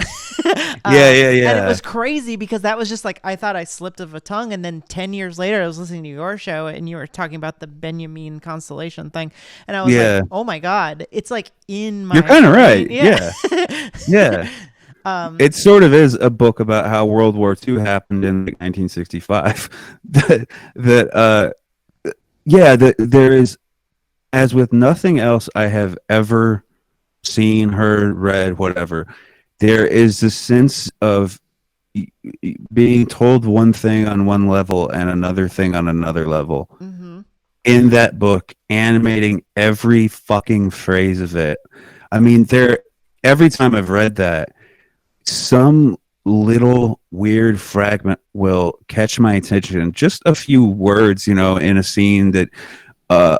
yeah, yeah, And it yeah, was crazy because that was just like, I thought I slipped of a tongue. And then 10 years later, I was listening to your show and you were talking about the Benjamin constellation thing. And I was like, yeah. oh my God, it's like in You're my kind of brain. right. Yeah. Yeah, yeah. um, It sort of is a book about how World War II happened in like 1965. That yeah, that there is, as with nothing else I have ever seen, heard, read, whatever. There is this sense of being told one thing on one level and another thing on another level mhm. in that book, animating every fucking phrase of it. I mean, every time I've read that, some little weird fragment will catch my attention. Just a few words, in a scene that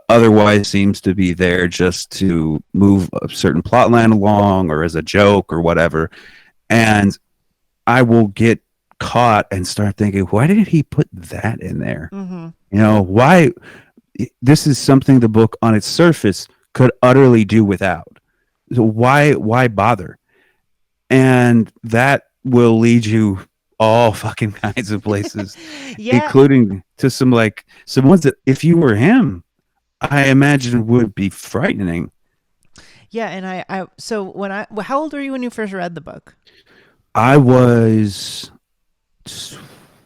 otherwise seems to be there just to move a certain plot line along or as a joke or whatever. And I will get caught and start thinking, why did he put that in there? Mhm. Why? This is something the book on its surface could utterly do without. So why bother? And that will lead you all fucking kinds of places, Yeah. including to some ones that, if you were him, I imagine would be frightening. Yeah. And so how old were you when you first read the book? I was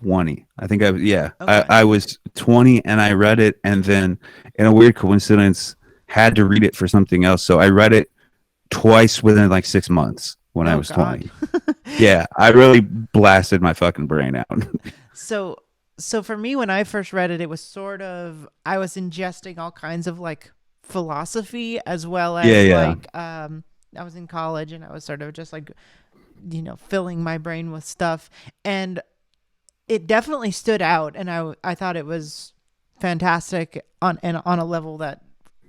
20. I think yeah, Okay. I was 20 and I read it, and then in a weird coincidence had to read it for something else. So I read it twice within like 6 months when I Oh was God. 20. Yeah, I really blasted my fucking brain out. So for me when I first read it, it was sort of, I was ingesting all kinds of like philosophy as well Yeah, as yeah. like I was in college and I was sort of just like filling my brain with stuff. And it definitely stood out, and I thought it was fantastic on a level that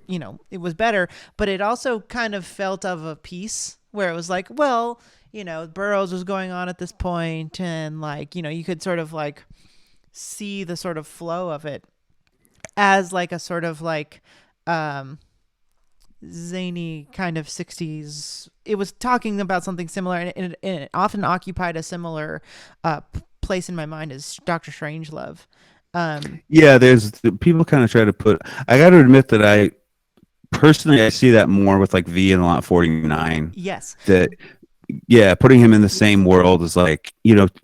it was better, but it also kind of felt of a piece where it was like, well, Burroughs was going on at this point, and like you could sort of like see the sort of flow of it as like a sort of like um zany kind of 60s. It was talking about something similar, and it often occupied a similar place in my mind as Dr. Strangelove. Yeah, there's people kind of try to put. I got to admit that I personally I see that more with like V and Lot 49. Yes. That yeah, putting him in the same world as like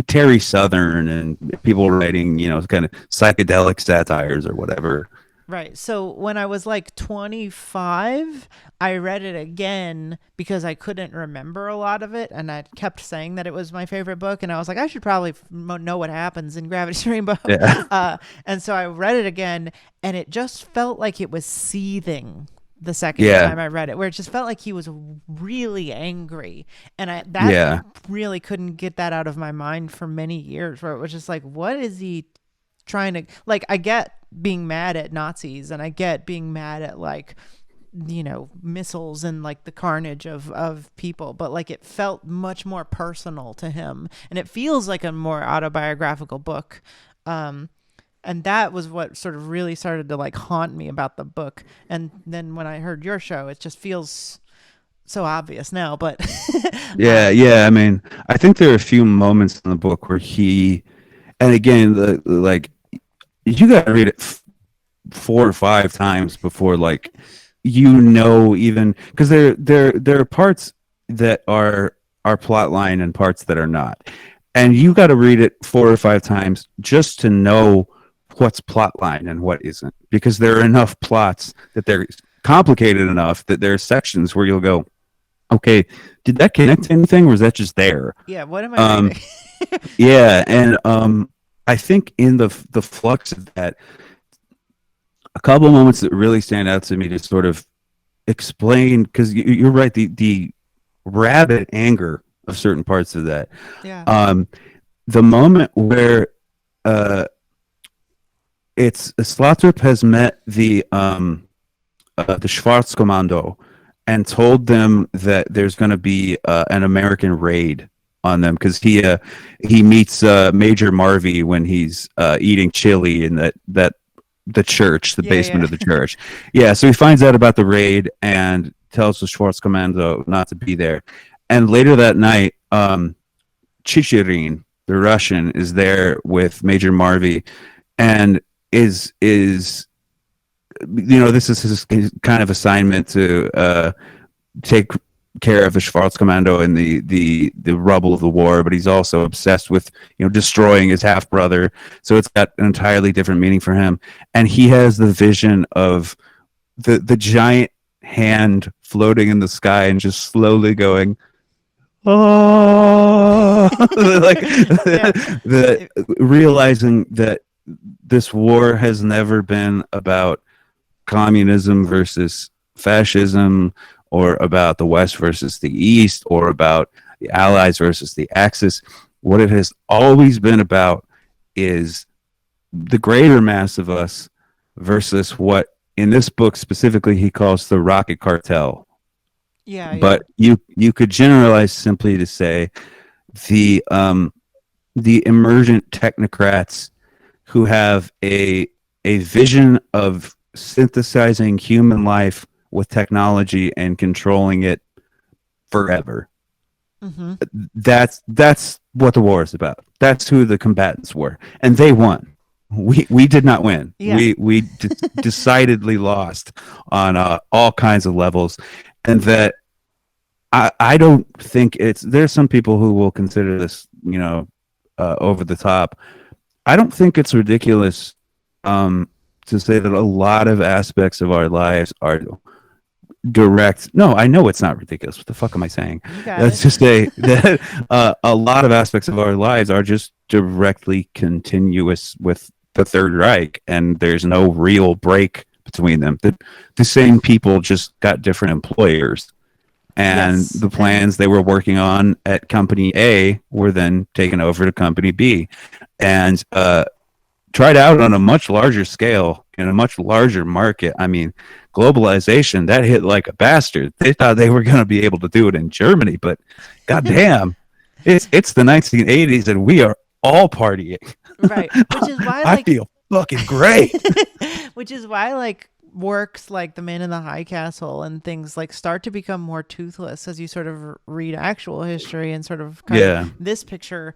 Terry Southern and people writing kind of psychedelic satires or whatever. Right. So when I was like 25, I read it again because I couldn't remember a lot of it. And I kept saying that it was my favorite book. And I was like, I should probably know what happens in Gravity's Rainbow. Yeah, And so I read it again, and it just felt like it was seething the second yeah, time I read it, where it just felt like he was really angry. And that yeah, really couldn't get that out of my mind for many years, where it was just like, what is he trying to like? I get being mad at Nazis, and I get being mad at like missiles and like the carnage of people, but like it felt much more personal to him, and it feels like a more autobiographical book. And that was what sort of really started to like haunt me about the book. And then when I heard your show, it just feels so obvious now, but yeah, yeah. I mean, I think there are a few moments in the book where and again, like you got to read it 4 or 5 times before like even because there are parts that are plot line and parts that are not, and you got to read it 4 or 5 times just to know what's plot line and what isn't, because there are enough plots that they're complicated enough that there are sections where you'll go, okay, did that connect to anything, or was that just there? yeah, what am I reading? Yeah, and I think in the flux of that, a couple of moments that really stand out to me to sort of explain, because you're right, the rabid anger of certain parts of that. Yeah. The moment where it's Slothrop has met the Schwarzkommando and told them that there's going to be an American raid on them, because he meets Major Marvy when he's eating chili in the church, the Yeah, basement yeah. of the church. Yeah, so he finds out about the raid and tells the Schwarzkommando not to be there. And later that night, Chicherin, the Russian, is there with Major Marvy, and is this is his kind of assignment to take care of the Schwarzkommando and the rubble of the war, but he's also obsessed with destroying his half brother. So it's got an entirely different meaning for him, and he has the vision of the giant hand floating in the sky and just slowly going, oh, like Yeah. the realizing that this war has never been about communism versus fascism, or about the West versus the East, or about the Allies versus the Axis. What it has always been about is the greater mass of us versus what in this book specifically he calls the rocket cartel. Yeah, yeah. But you could generalize simply to say the emergent technocrats who have a vision of synthesizing human life with technology and controlling it forever. Mm-hmm. That's what the war is about. That's who the combatants were, and they won. We did not win. Yeah. We decidedly lost on all kinds of levels, and that I don't think there's some people who will consider this over the top. I don't think it's ridiculous to say that a lot of aspects of our lives are direct. No, I know it's not ridiculous. What the fuck am I saying? Let's just say that a lot of aspects of our lives are just directly continuous with the Third Reich, and there's no real break between them. The same people just got different employers. and Yes. the plans they were working on at company A were then taken over to company B, and tried out on a much larger scale in a much larger market. I mean, globalization that hit like a bastard. They thought they were going to be able to do it in Germany, but goddamn, it's the 1980s and we are all partying. Right. Which is why I like feel fucking great. which is why like works like The Man in the High Castle and things like start to become more toothless as you sort of read actual history and sort of kind of Yeah, this picture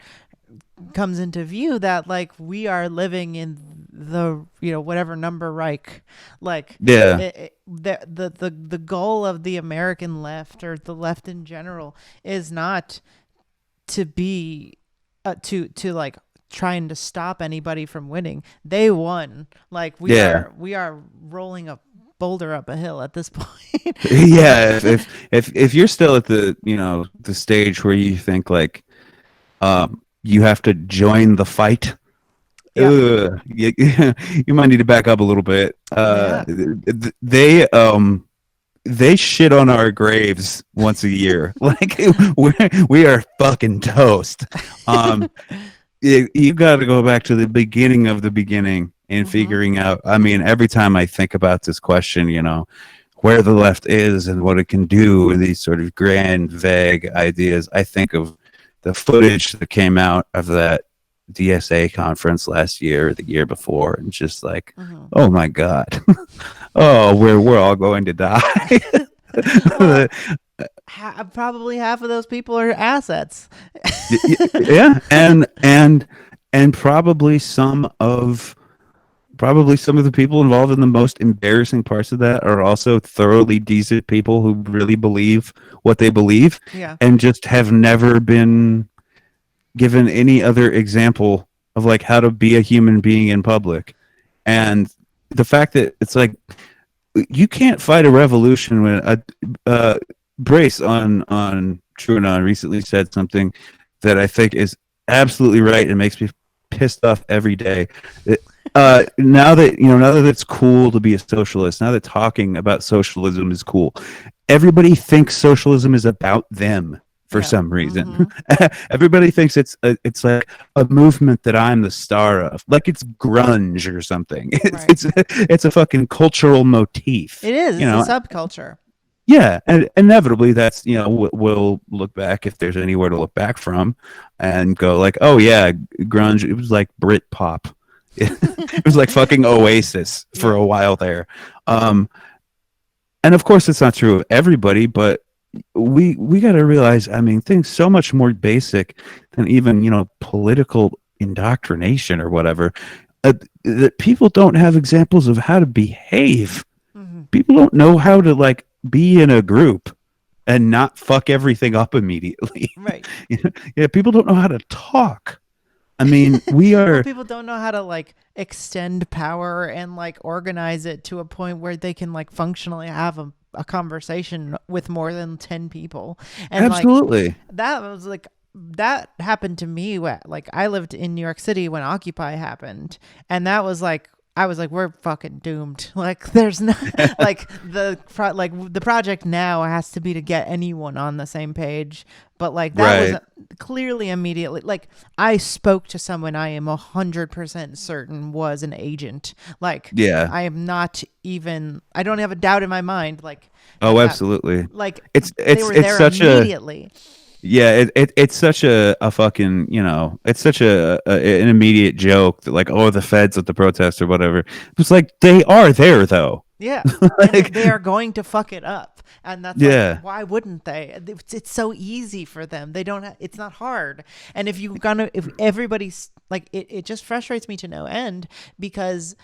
comes into view that like we are living in the whatever number Reich, like yeah, the goal of the American left or the left in general is not to be to like trying to stop anybody from winning. They won. Like yeah. we are rolling a boulder up a hill at this point. Yeah, if you're still at the the stage where you think like you have to join the fight, Yeah. you, you might need to back up a little bit. Yeah. They shit on our graves once a year. Like we are fucking toast. Um, you got to go back to the beginning of the beginning and Mhm. figuring out. I mean, every time I think about this question, where the left is and what it can do, and these sort of grand, vague ideas, I think of the footage that came out of that DSA conference last year or the year before, and just like, Mhm. oh my god, oh, we're all going to die. Well, probably half of those people are assets. Yeah, and probably some of the people involved in the most embarrassing parts of that are also thoroughly decent people who really believe what they believe Yeah. and just have never been given any other example of like how to be a human being in public. Right. And the fact that it's like you can't fight a revolution when Brace on TrueAnon recently said something that I think is absolutely right and makes me pissed off every day. Now that it's cool to be a socialist, now that talking about socialism is cool, everybody thinks socialism is about them for Yeah. some reason. Mhm. Everybody thinks it's like a movement that I'm the star of, like it's grunge or something. It's Right. it's it's a fucking cultural motif, It is. you It's a know. subculture. Yeah, and inevitably that's we'll look back if there's anywhere to look back from, and go like, oh yeah, grunge. It was like Brit pop. It was like fucking Oasis for Yeah. a while there. Um, and of course it's not true of everybody, but we got to realize, I mean, things so much more basic than even political indoctrination or whatever, that people don't have examples of how to behave. Mhm. People don't know how to like be in a group and not fuck everything up immediately. Right. Yeah, people don't know how to talk. I mean, we Well, are. people don't know how to like extend power and like organize it to a point where they can like functionally have a conversation with more than 10 people. And like Absolutely. that was like that happened to me like I lived in New York City when Occupy happened, and that was like I was like we're fucking doomed. Like there's not like the project now has to be to get anyone on the same page, but like that was Right. clearly immediately like I spoke to someone I am 100% certain was an agent. Like Yeah. I am not even I don't have a doubt in my mind Oh, that absolutely. like It's they it's were it's there such a immediately. yeah. It's such a fucking it's such an immediate joke that like, oh, the feds at the protest or whatever. It's like they are there though. Yeah. And Like, they are going to fuck it up. And that's like, yeah. why wouldn't they? It's so easy for them. They don't, it's not hard. And if you gonna, if everybody's like, it just frustrates me to no end because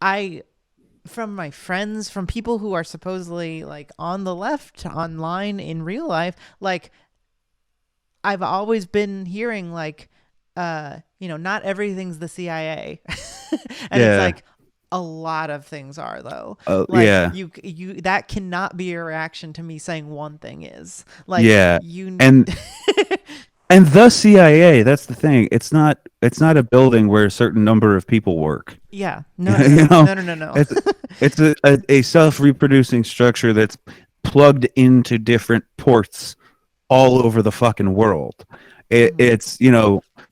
I, from my friends, from people who are supposedly like on the left online in real life, like I've always been hearing like, not everything's the CIA. And it's Yeah. like a lot of things are though. Like Yeah. you that cannot be a reaction to me saying one thing is. Like Yeah. you And and the CIA, that's the thing. It's not a building where a certain number of people work. yeah. No, no, you no. know, No, no, no, no. it's it's a self-reproducing structure that's plugged into different ports all over the fucking world. Mhm. It's,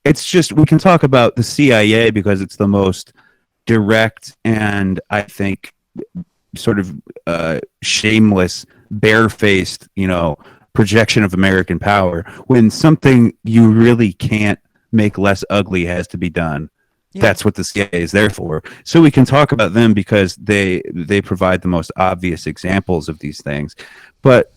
it's just, we can talk about the CIA because it's the most direct and, I think, sort of shameless, barefaced, projection of American power. When something you really can't make less ugly has to be done, Yeah. that's what the CIA is there for. So we can talk about them because they provide the most obvious examples of these things. But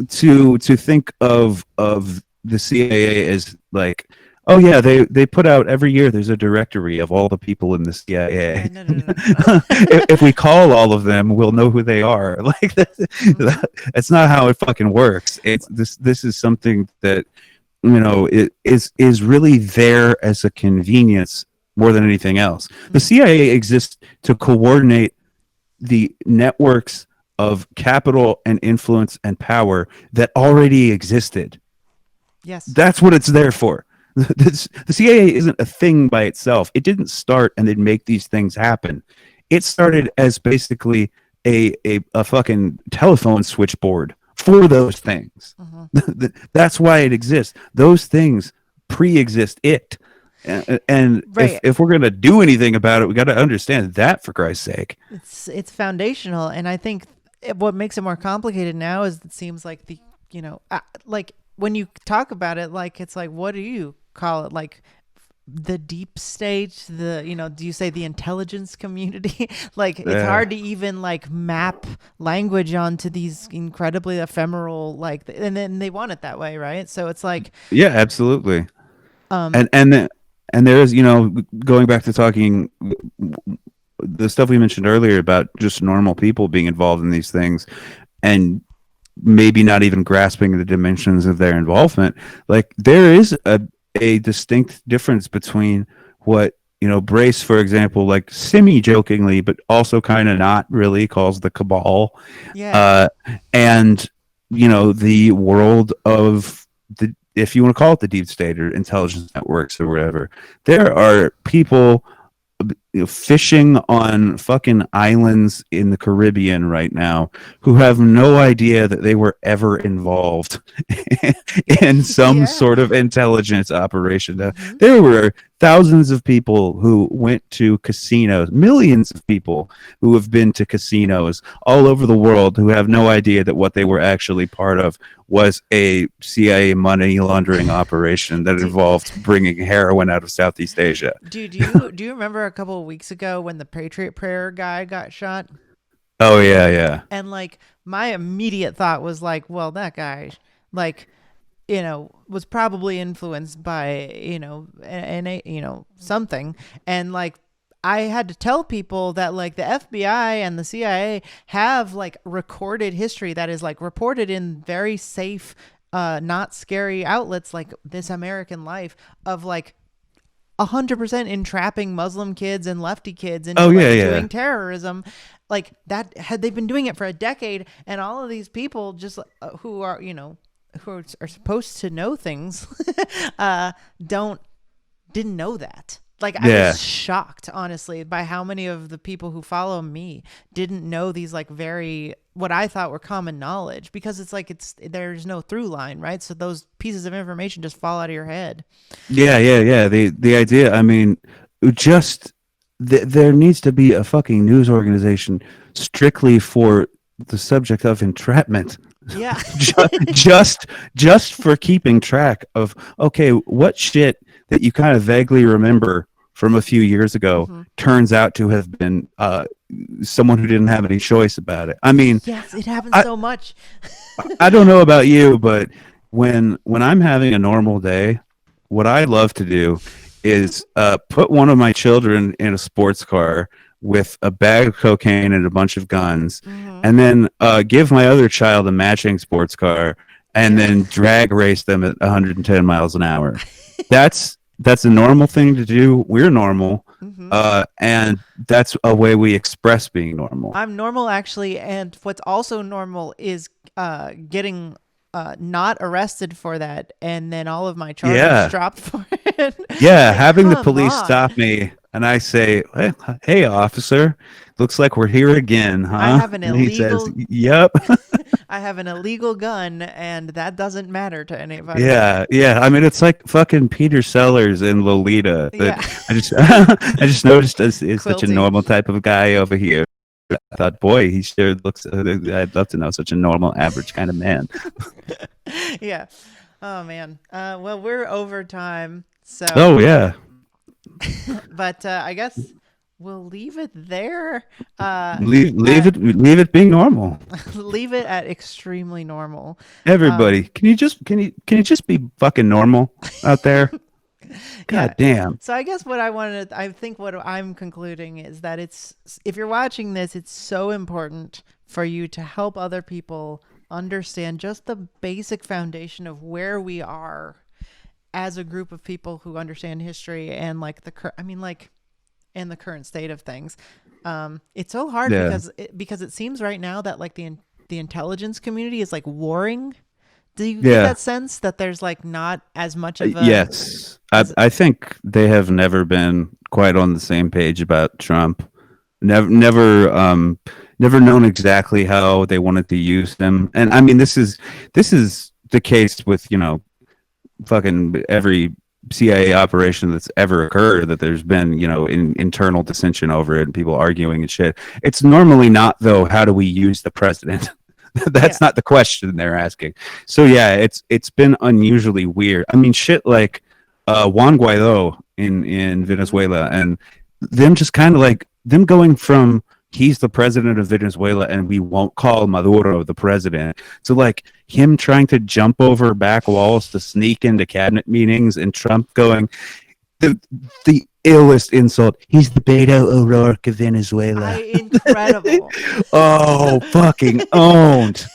to think of the CIA as like, oh yeah, they put out every year. There's a directory of all the people in the Yeah. CIA. No. No. No. No. If we call all of them, we'll know who they are. Like Hmm. that's not how it fucking works. It's this is something that it is really there as a convenience more than anything else. The Hmm. CIA exists to coordinate the networks of capital and influence and power that already existed. Yes. That's what it's there for. The CIA isn't a thing by itself. It didn't start and then make these things happen. It started as basically a fucking telephone switchboard for those things. Hmm. That's why it exists. Those things pre-exist it. And Right. if we're gonna do anything about it, we got to understand that, for Christ's sake. It's foundational, and I think what makes it more complicated now is it seems like like when you talk about it, like it's like, what do you call it? Like the deep state, do you say the intelligence community? Like it's Yeah, hard to even like map language onto these incredibly ephemeral, like, and then they want it that way, right? So it's like, yeah, absolutely. um, And there is, going back to talking the stuff we mentioned earlier about just normal people being involved in these things and maybe not even grasping the dimensions of their involvement. Like there is a distinct difference between what Brace, for example, like semi jokingly but also kind of not really, calls the cabal, yeah, uh and the world of the, if you want to call it, the deep state or intelligence networks or whatever. There are people fishing on fucking islands in the Caribbean right now who have no idea that they were ever involved in some yeah. sort of intelligence operation. Hmm. There were thousands of people who went to casinos, millions of people who have been to casinos all over the world who have no idea that what they were actually part of was a CIA money laundering operation that do, involved bringing heroin out of Southeast Asia. do you remember a couple of weeks ago when the Patriot Prayer guy got shot? Oh yeah, yeah. And like my immediate thought was like, well, that guy, like, was probably influenced by, something. And like, I had to tell people that like the FBI and the CIA have like recorded history that is like reported in very safe, not scary outlets like This American Life, of like 100% entrapping Muslim kids and lefty kids into Oh yeah, like yeah. doing terrorism. Like that, had they've been doing it for a decade, and all of these people just who are, are supposed to know things, uh don't didn't know that. Like I Yeah. was shocked, honestly, by how many of the people who follow me didn't know these like very, what I thought were common knowledge, because it's like there's no through line, right? So those pieces of information just fall out of your head. Yeah, yeah, yeah. The idea, I mean, just there needs to be a fucking news organization strictly for the subject of entrapment. Yeah. just just for keeping track of, okay, what shit that you kind of vaguely remember from a few years ago Hmm. turns out to have been someone who didn't have any choice about it. I mean, Yes, it happens I so much. I don't know about you, but when I'm having a normal day, what I love to do is put one of my children in a sports car with a bag of cocaine and a bunch of guns, Hmm. and then give my other child a matching sports car, and Yeah. then drag race them at 110 miles an hour. That's a normal thing to do. We're normal, Hmm. and that's a way we express being normal. I'm normal actually, and what's also normal is getting not arrested for that, and then all of my charges Yeah, dropped for it. yeah. Like, Having the come police on. stop me and I say, hey, officer, looks like we're here again, I huh? have an And he says, illegal yep. I have an illegal gun and that doesn't matter to anybody. Yeah, yeah. I mean, it's like fucking Peter Sellers in Lolita. That Yeah. I just, I just noticed as is such a Quilting. normal type of guy over here. I thought, boy, he sure looks. I'd love to know such a normal, average kind of man. Yeah. Oh man. Well, we're over time, Oh so yeah, but I guess we'll leave it there. leave At leave it being normal. leave it at extremely normal. Everybody, Um, can you just be fucking normal out there? yeah. God damn. So I guess what I wanted, I think what I'm concluding is that it's, if you're watching this, it's so important for you to help other people understand just the basic foundation of where we are as a group of people who understand history and like I mean, like, in the current state of things. It's so hard Yeah, because it seems right now that like the intelligence community is like warring. Do you get yeah. that sense that there's like not as much of a Yes, as I think they have never been quite on the same page about Trump. Never known exactly how they wanted to use him. And I mean, this is the case with fucking every CIA operation that's ever occurred. That there's been internal dissension over it and people arguing and shit. It's normally not though. How do we use the president? yeah. That's not the question they're asking. So yeah, it's been unusually weird. I mean, shit like Juan Guaido in Hmm. Venezuela, and them just kind of like them going from he's the president of Venezuela and we won't call Maduro the president to like him trying to jump over back walls to sneak into cabinet meetings and Trump going the the illest insult. He's the Beto O'Rourke of Venezuela. Incredible. Oh, fucking owned.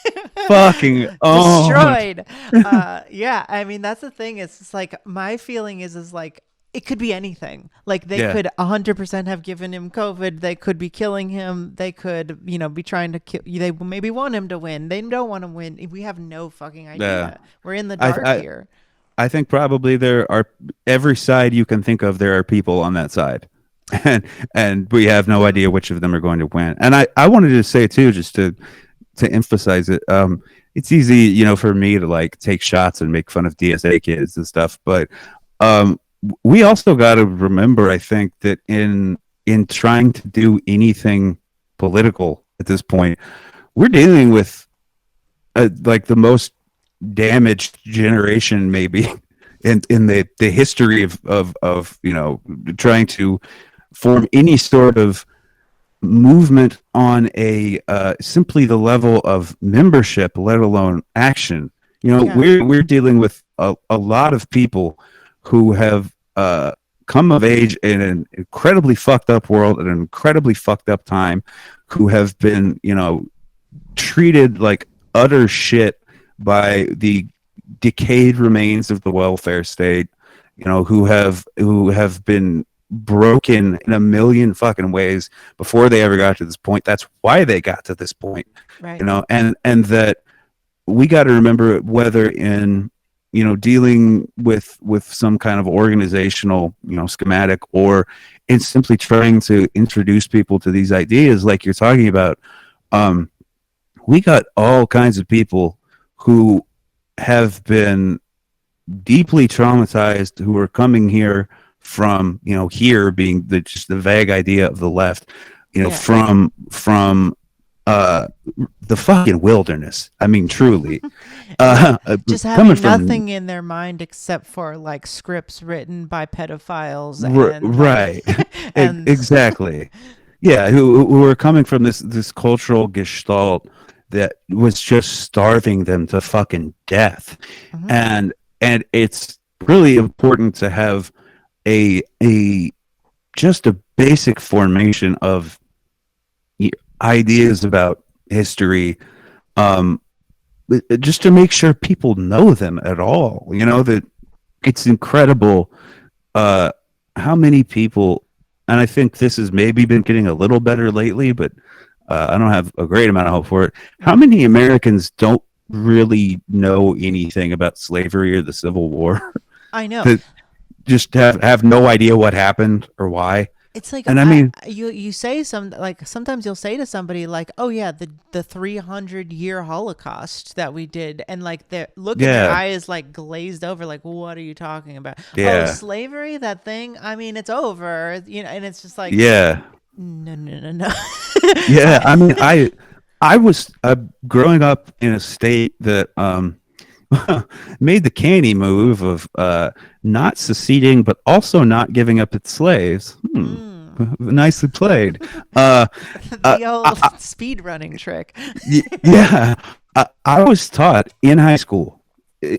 Fucking owned. Destroyed. Yeah, I mean that's the thing. It's just like my feeling is like it could be anything. Like they Yeah. could 100% have given him COVID. They could be killing him. They could, be trying to kill. They maybe want him to win. They don't want him to win. We have no fucking Yeah. idea. We're in the I, dark I here. I think probably there are every side you can think of. There are people on that side, and we have no Hmm. idea which of them are going to win. And I wanted to say too, just to emphasize it. It's easy, for me to like take shots and make fun of DSA kids and stuff, but um, we also got to remember, I think, that in trying to do anything political at this point, we're dealing with like the most damaged generation maybe in the history of trying to form any sort of movement on a simply the level of membership, let alone action. Yeah. We're dealing with a lot of people who have come of age in an incredibly fucked up world at an incredibly fucked up time, who have been treated like utter shit by the decayed remains of the welfare state, who have been broken in a million fucking ways before they ever got to this point. That's why they got to this point, Right. and that we got to remember whether in dealing with some kind of organizational schematic, or in simply trying to introduce people to these ideas like you're talking about. We got all kinds of people who have been deeply traumatized, who are coming here from here being just the vague idea of the left, Yeah. from uh the fucking wilderness. I mean, truly, Yeah. uh Just coming having from nothing in their mind except for like scripts written by pedophiles and like right. and Exactly. Yeah, who are coming from this cultural gestalt that was just starving them to fucking death. Mhm. And it's really important to have a just a basic formation of ideas about history, um just to make sure people know them at all. That it's incredible uh how many people, and I think this has maybe been getting a little better lately, but I don't have a great amount of hope for it. How Mhm. many Americans don't really know anything about slavery or the Civil War? I know. That just have no idea what happened or why. It's like And I mean, you say some, like, sometimes you'll say to somebody like, "Oh yeah, the 300-year Holocaust that we did," and like the look in their yeah, eye is like glazed over, like, "What are you talking about? Oh, yeah, slavery, that thing? I mean, it's over, you know." And it's just like, yeah, no, no, no, no. yeah. I mean, I, I was growing up in a state that made the canny move of not seceding, but also not giving up its slaves. mm, Nicely played. Uh, the old I, speed running trick. yeah, I was taught in high school,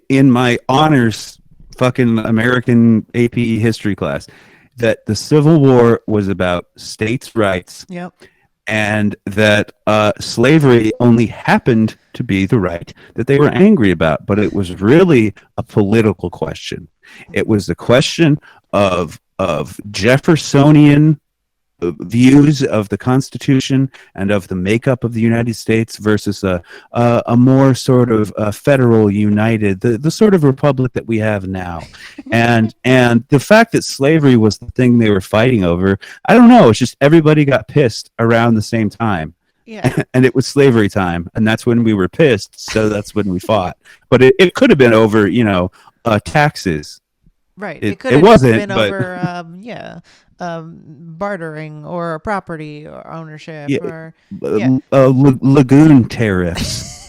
in my honors fucking American AP history class, that the Civil War was about states' rights Yep. and that slavery only happened to be the right that they were angry about, but it was really a political question. It was a question of Jeffersonian views of the Constitution and of the makeup of the United States versus a more sort of federal united, the sort of republic that we have now. And the fact that slavery was the thing they were fighting over, I don't know. It's just everybody got pissed around the same time. Yeah. And it was slavery time, and that's when we were pissed. So that's when we fought. But it could have been over, taxes. Right. It could It have just wasn't, been but over, yeah, bartering or property or ownership yeah, or, yeah. lagoon tariffs.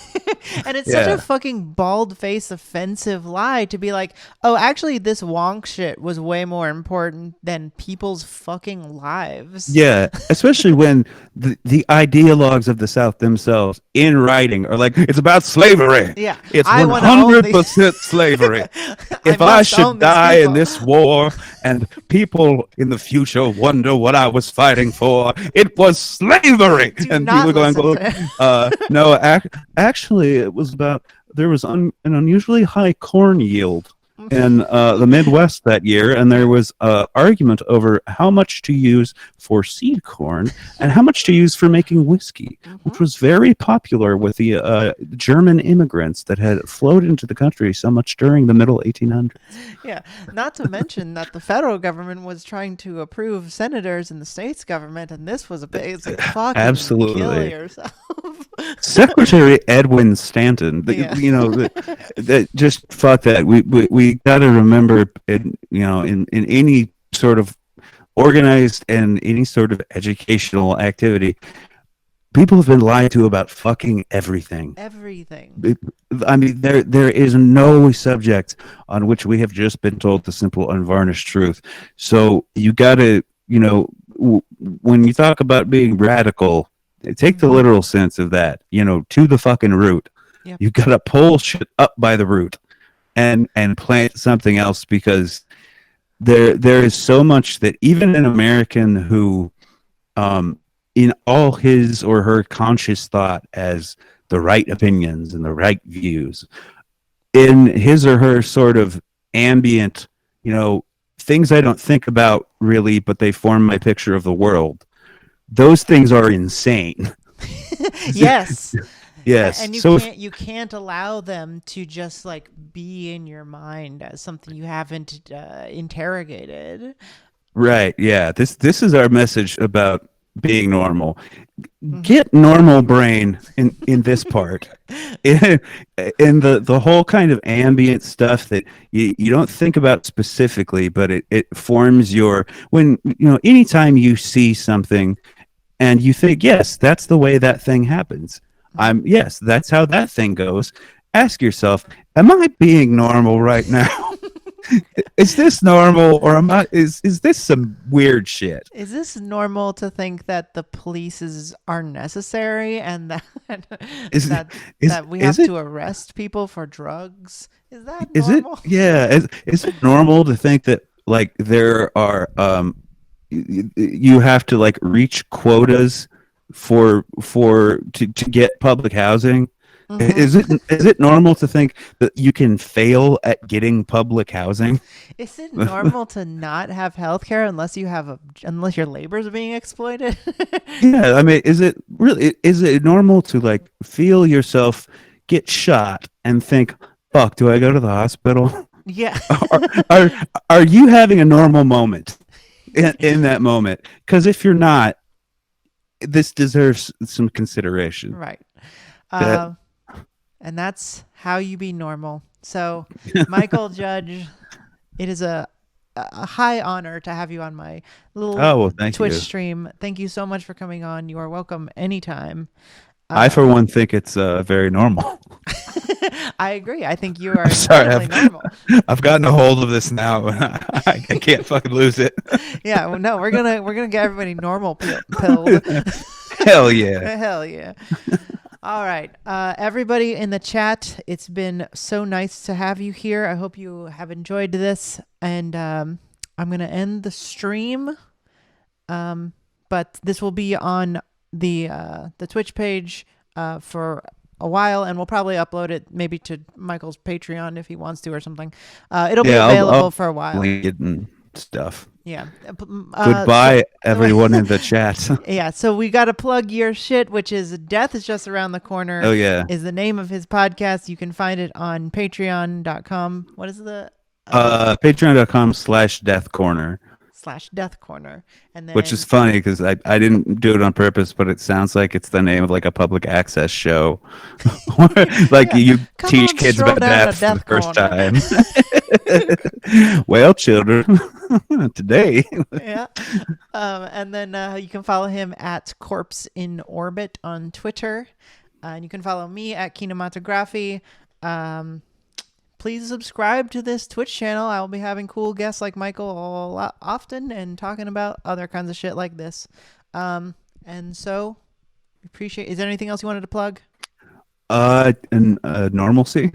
And it's such a Yeah. fucking bald face offensive lie to be like, oh, actually, this wonk shit was way more important than people's fucking lives. Yeah, especially when the ideologues of the South themselves in writing are like, it's about slavery. Yeah. It's I want to own these. 100% slavery. I If I must own should these die in people. this war and people in the future wonder what I was fighting for, it was slavery. Do And not people going, listen to him. no, actually, it was about, there was an unusually high corn yield in the Midwest that year, and there was an argument over how much to use for seed corn and how much to use for making whiskey, which was very popular with the German immigrants that had flowed into the country so much during the middle 1800s. Yeah, not to mention that the federal government was trying to approve senators in the states government, and this was a big. It's like fucking kill Absolutely. yourself. Secretary Edwin Stanton, Yeah. that just fuck that. We got to remember, in any sort of organized and any sort of educational activity, people have been lied to about fucking everything. Everything. I mean, there is no subject on which we have just been told the simple, unvarnished truth. So you got to, when you talk about being radical, take the literal sense of that. To the fucking root. Yep. You got to pull shit up by the root and plant something else, because there is so much that even an American who, in all his or her conscious thought as the right opinions and the right views, in his or her sort of ambient, things I don't think about really, but they form my picture of the world. Those things are insane. Yes. Yes. And So you can't allow them to just like be in your mind as something you haven't interrogated. right, yeah. This is our message about being normal. Mhm. Get normal brain in this part. in, in the whole kind of ambient stuff that you don't think about specifically, but it forms your, when anytime you see something and you think, yes, that's the way that thing happens. Yes, that's how that thing goes. Ask yourself, am I being normal right now? Is this normal, or is this some weird shit? Is this normal to think that the police are necessary and that Is that is that we is have it to arrest people for drugs? Is that is it normal? yeah, is it normal to think that, like, there are you have to, like, reach quotas to get public housing? Hmm. Is it normal to think that you can fail at getting public housing? Is it normal to not have health care unless unless your labor is being exploited? Yeah, I mean, is it normal to, like, feel yourself get shot and think, "Fuck, do I go to the hospital?" Yeah. are, are are you having a normal moment? in that moment. Because if you're not, this deserves some consideration. Right. That Uh, and that's how you be normal. So, Michael Judge, it is a high honor to have you on my little oh well, thank Twitch you. stream. Thank you so much for coming on. You are welcome anytime. I for Um, one think it's very normal. I agree. I think you are I'm sorry, incredibly normal. I've gotten a hold of this now. I can't fucking lose it. Yeah, well, no, we're gonna get everybody normal pilled. Hell yeah. Hell yeah. All right. Everybody in the chat, it's been so nice to have you here. I hope you have enjoyed this. And I'm going to end the stream. But this will be on the Twitch page for a while, and we'll probably upload it maybe to Michael's Patreon if he wants to or something. It'll be Yeah, available I'll for a while. link it and stuff. Yeah. Goodbye, everyone in the chat. Yeah, so we got to plug your shit, which is Death is Just Around the Corner, Oh yeah. is the name of his podcast. You can find it on patreon.com. What is the Patreon.com/Death Corner. /Death Corner? And Which is then, funny because I didn't do it on purpose, but it sounds like it's the name of like a public access show. Like yeah, you come teach on, kids stroll about down to death for the Death first Corner. time. Well, children, today. Yeah. And then you can follow him at Corpse in Orbit on Twitter. And you can follow me at Kinematography. Please subscribe to this Twitch channel. I will be having cool guests like Michael a lot often and talking about other kinds of shit like this. And so appreciate. Is there anything else you wanted to plug? And normalcy.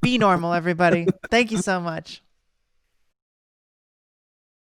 Be normal, everybody. Thank you so much.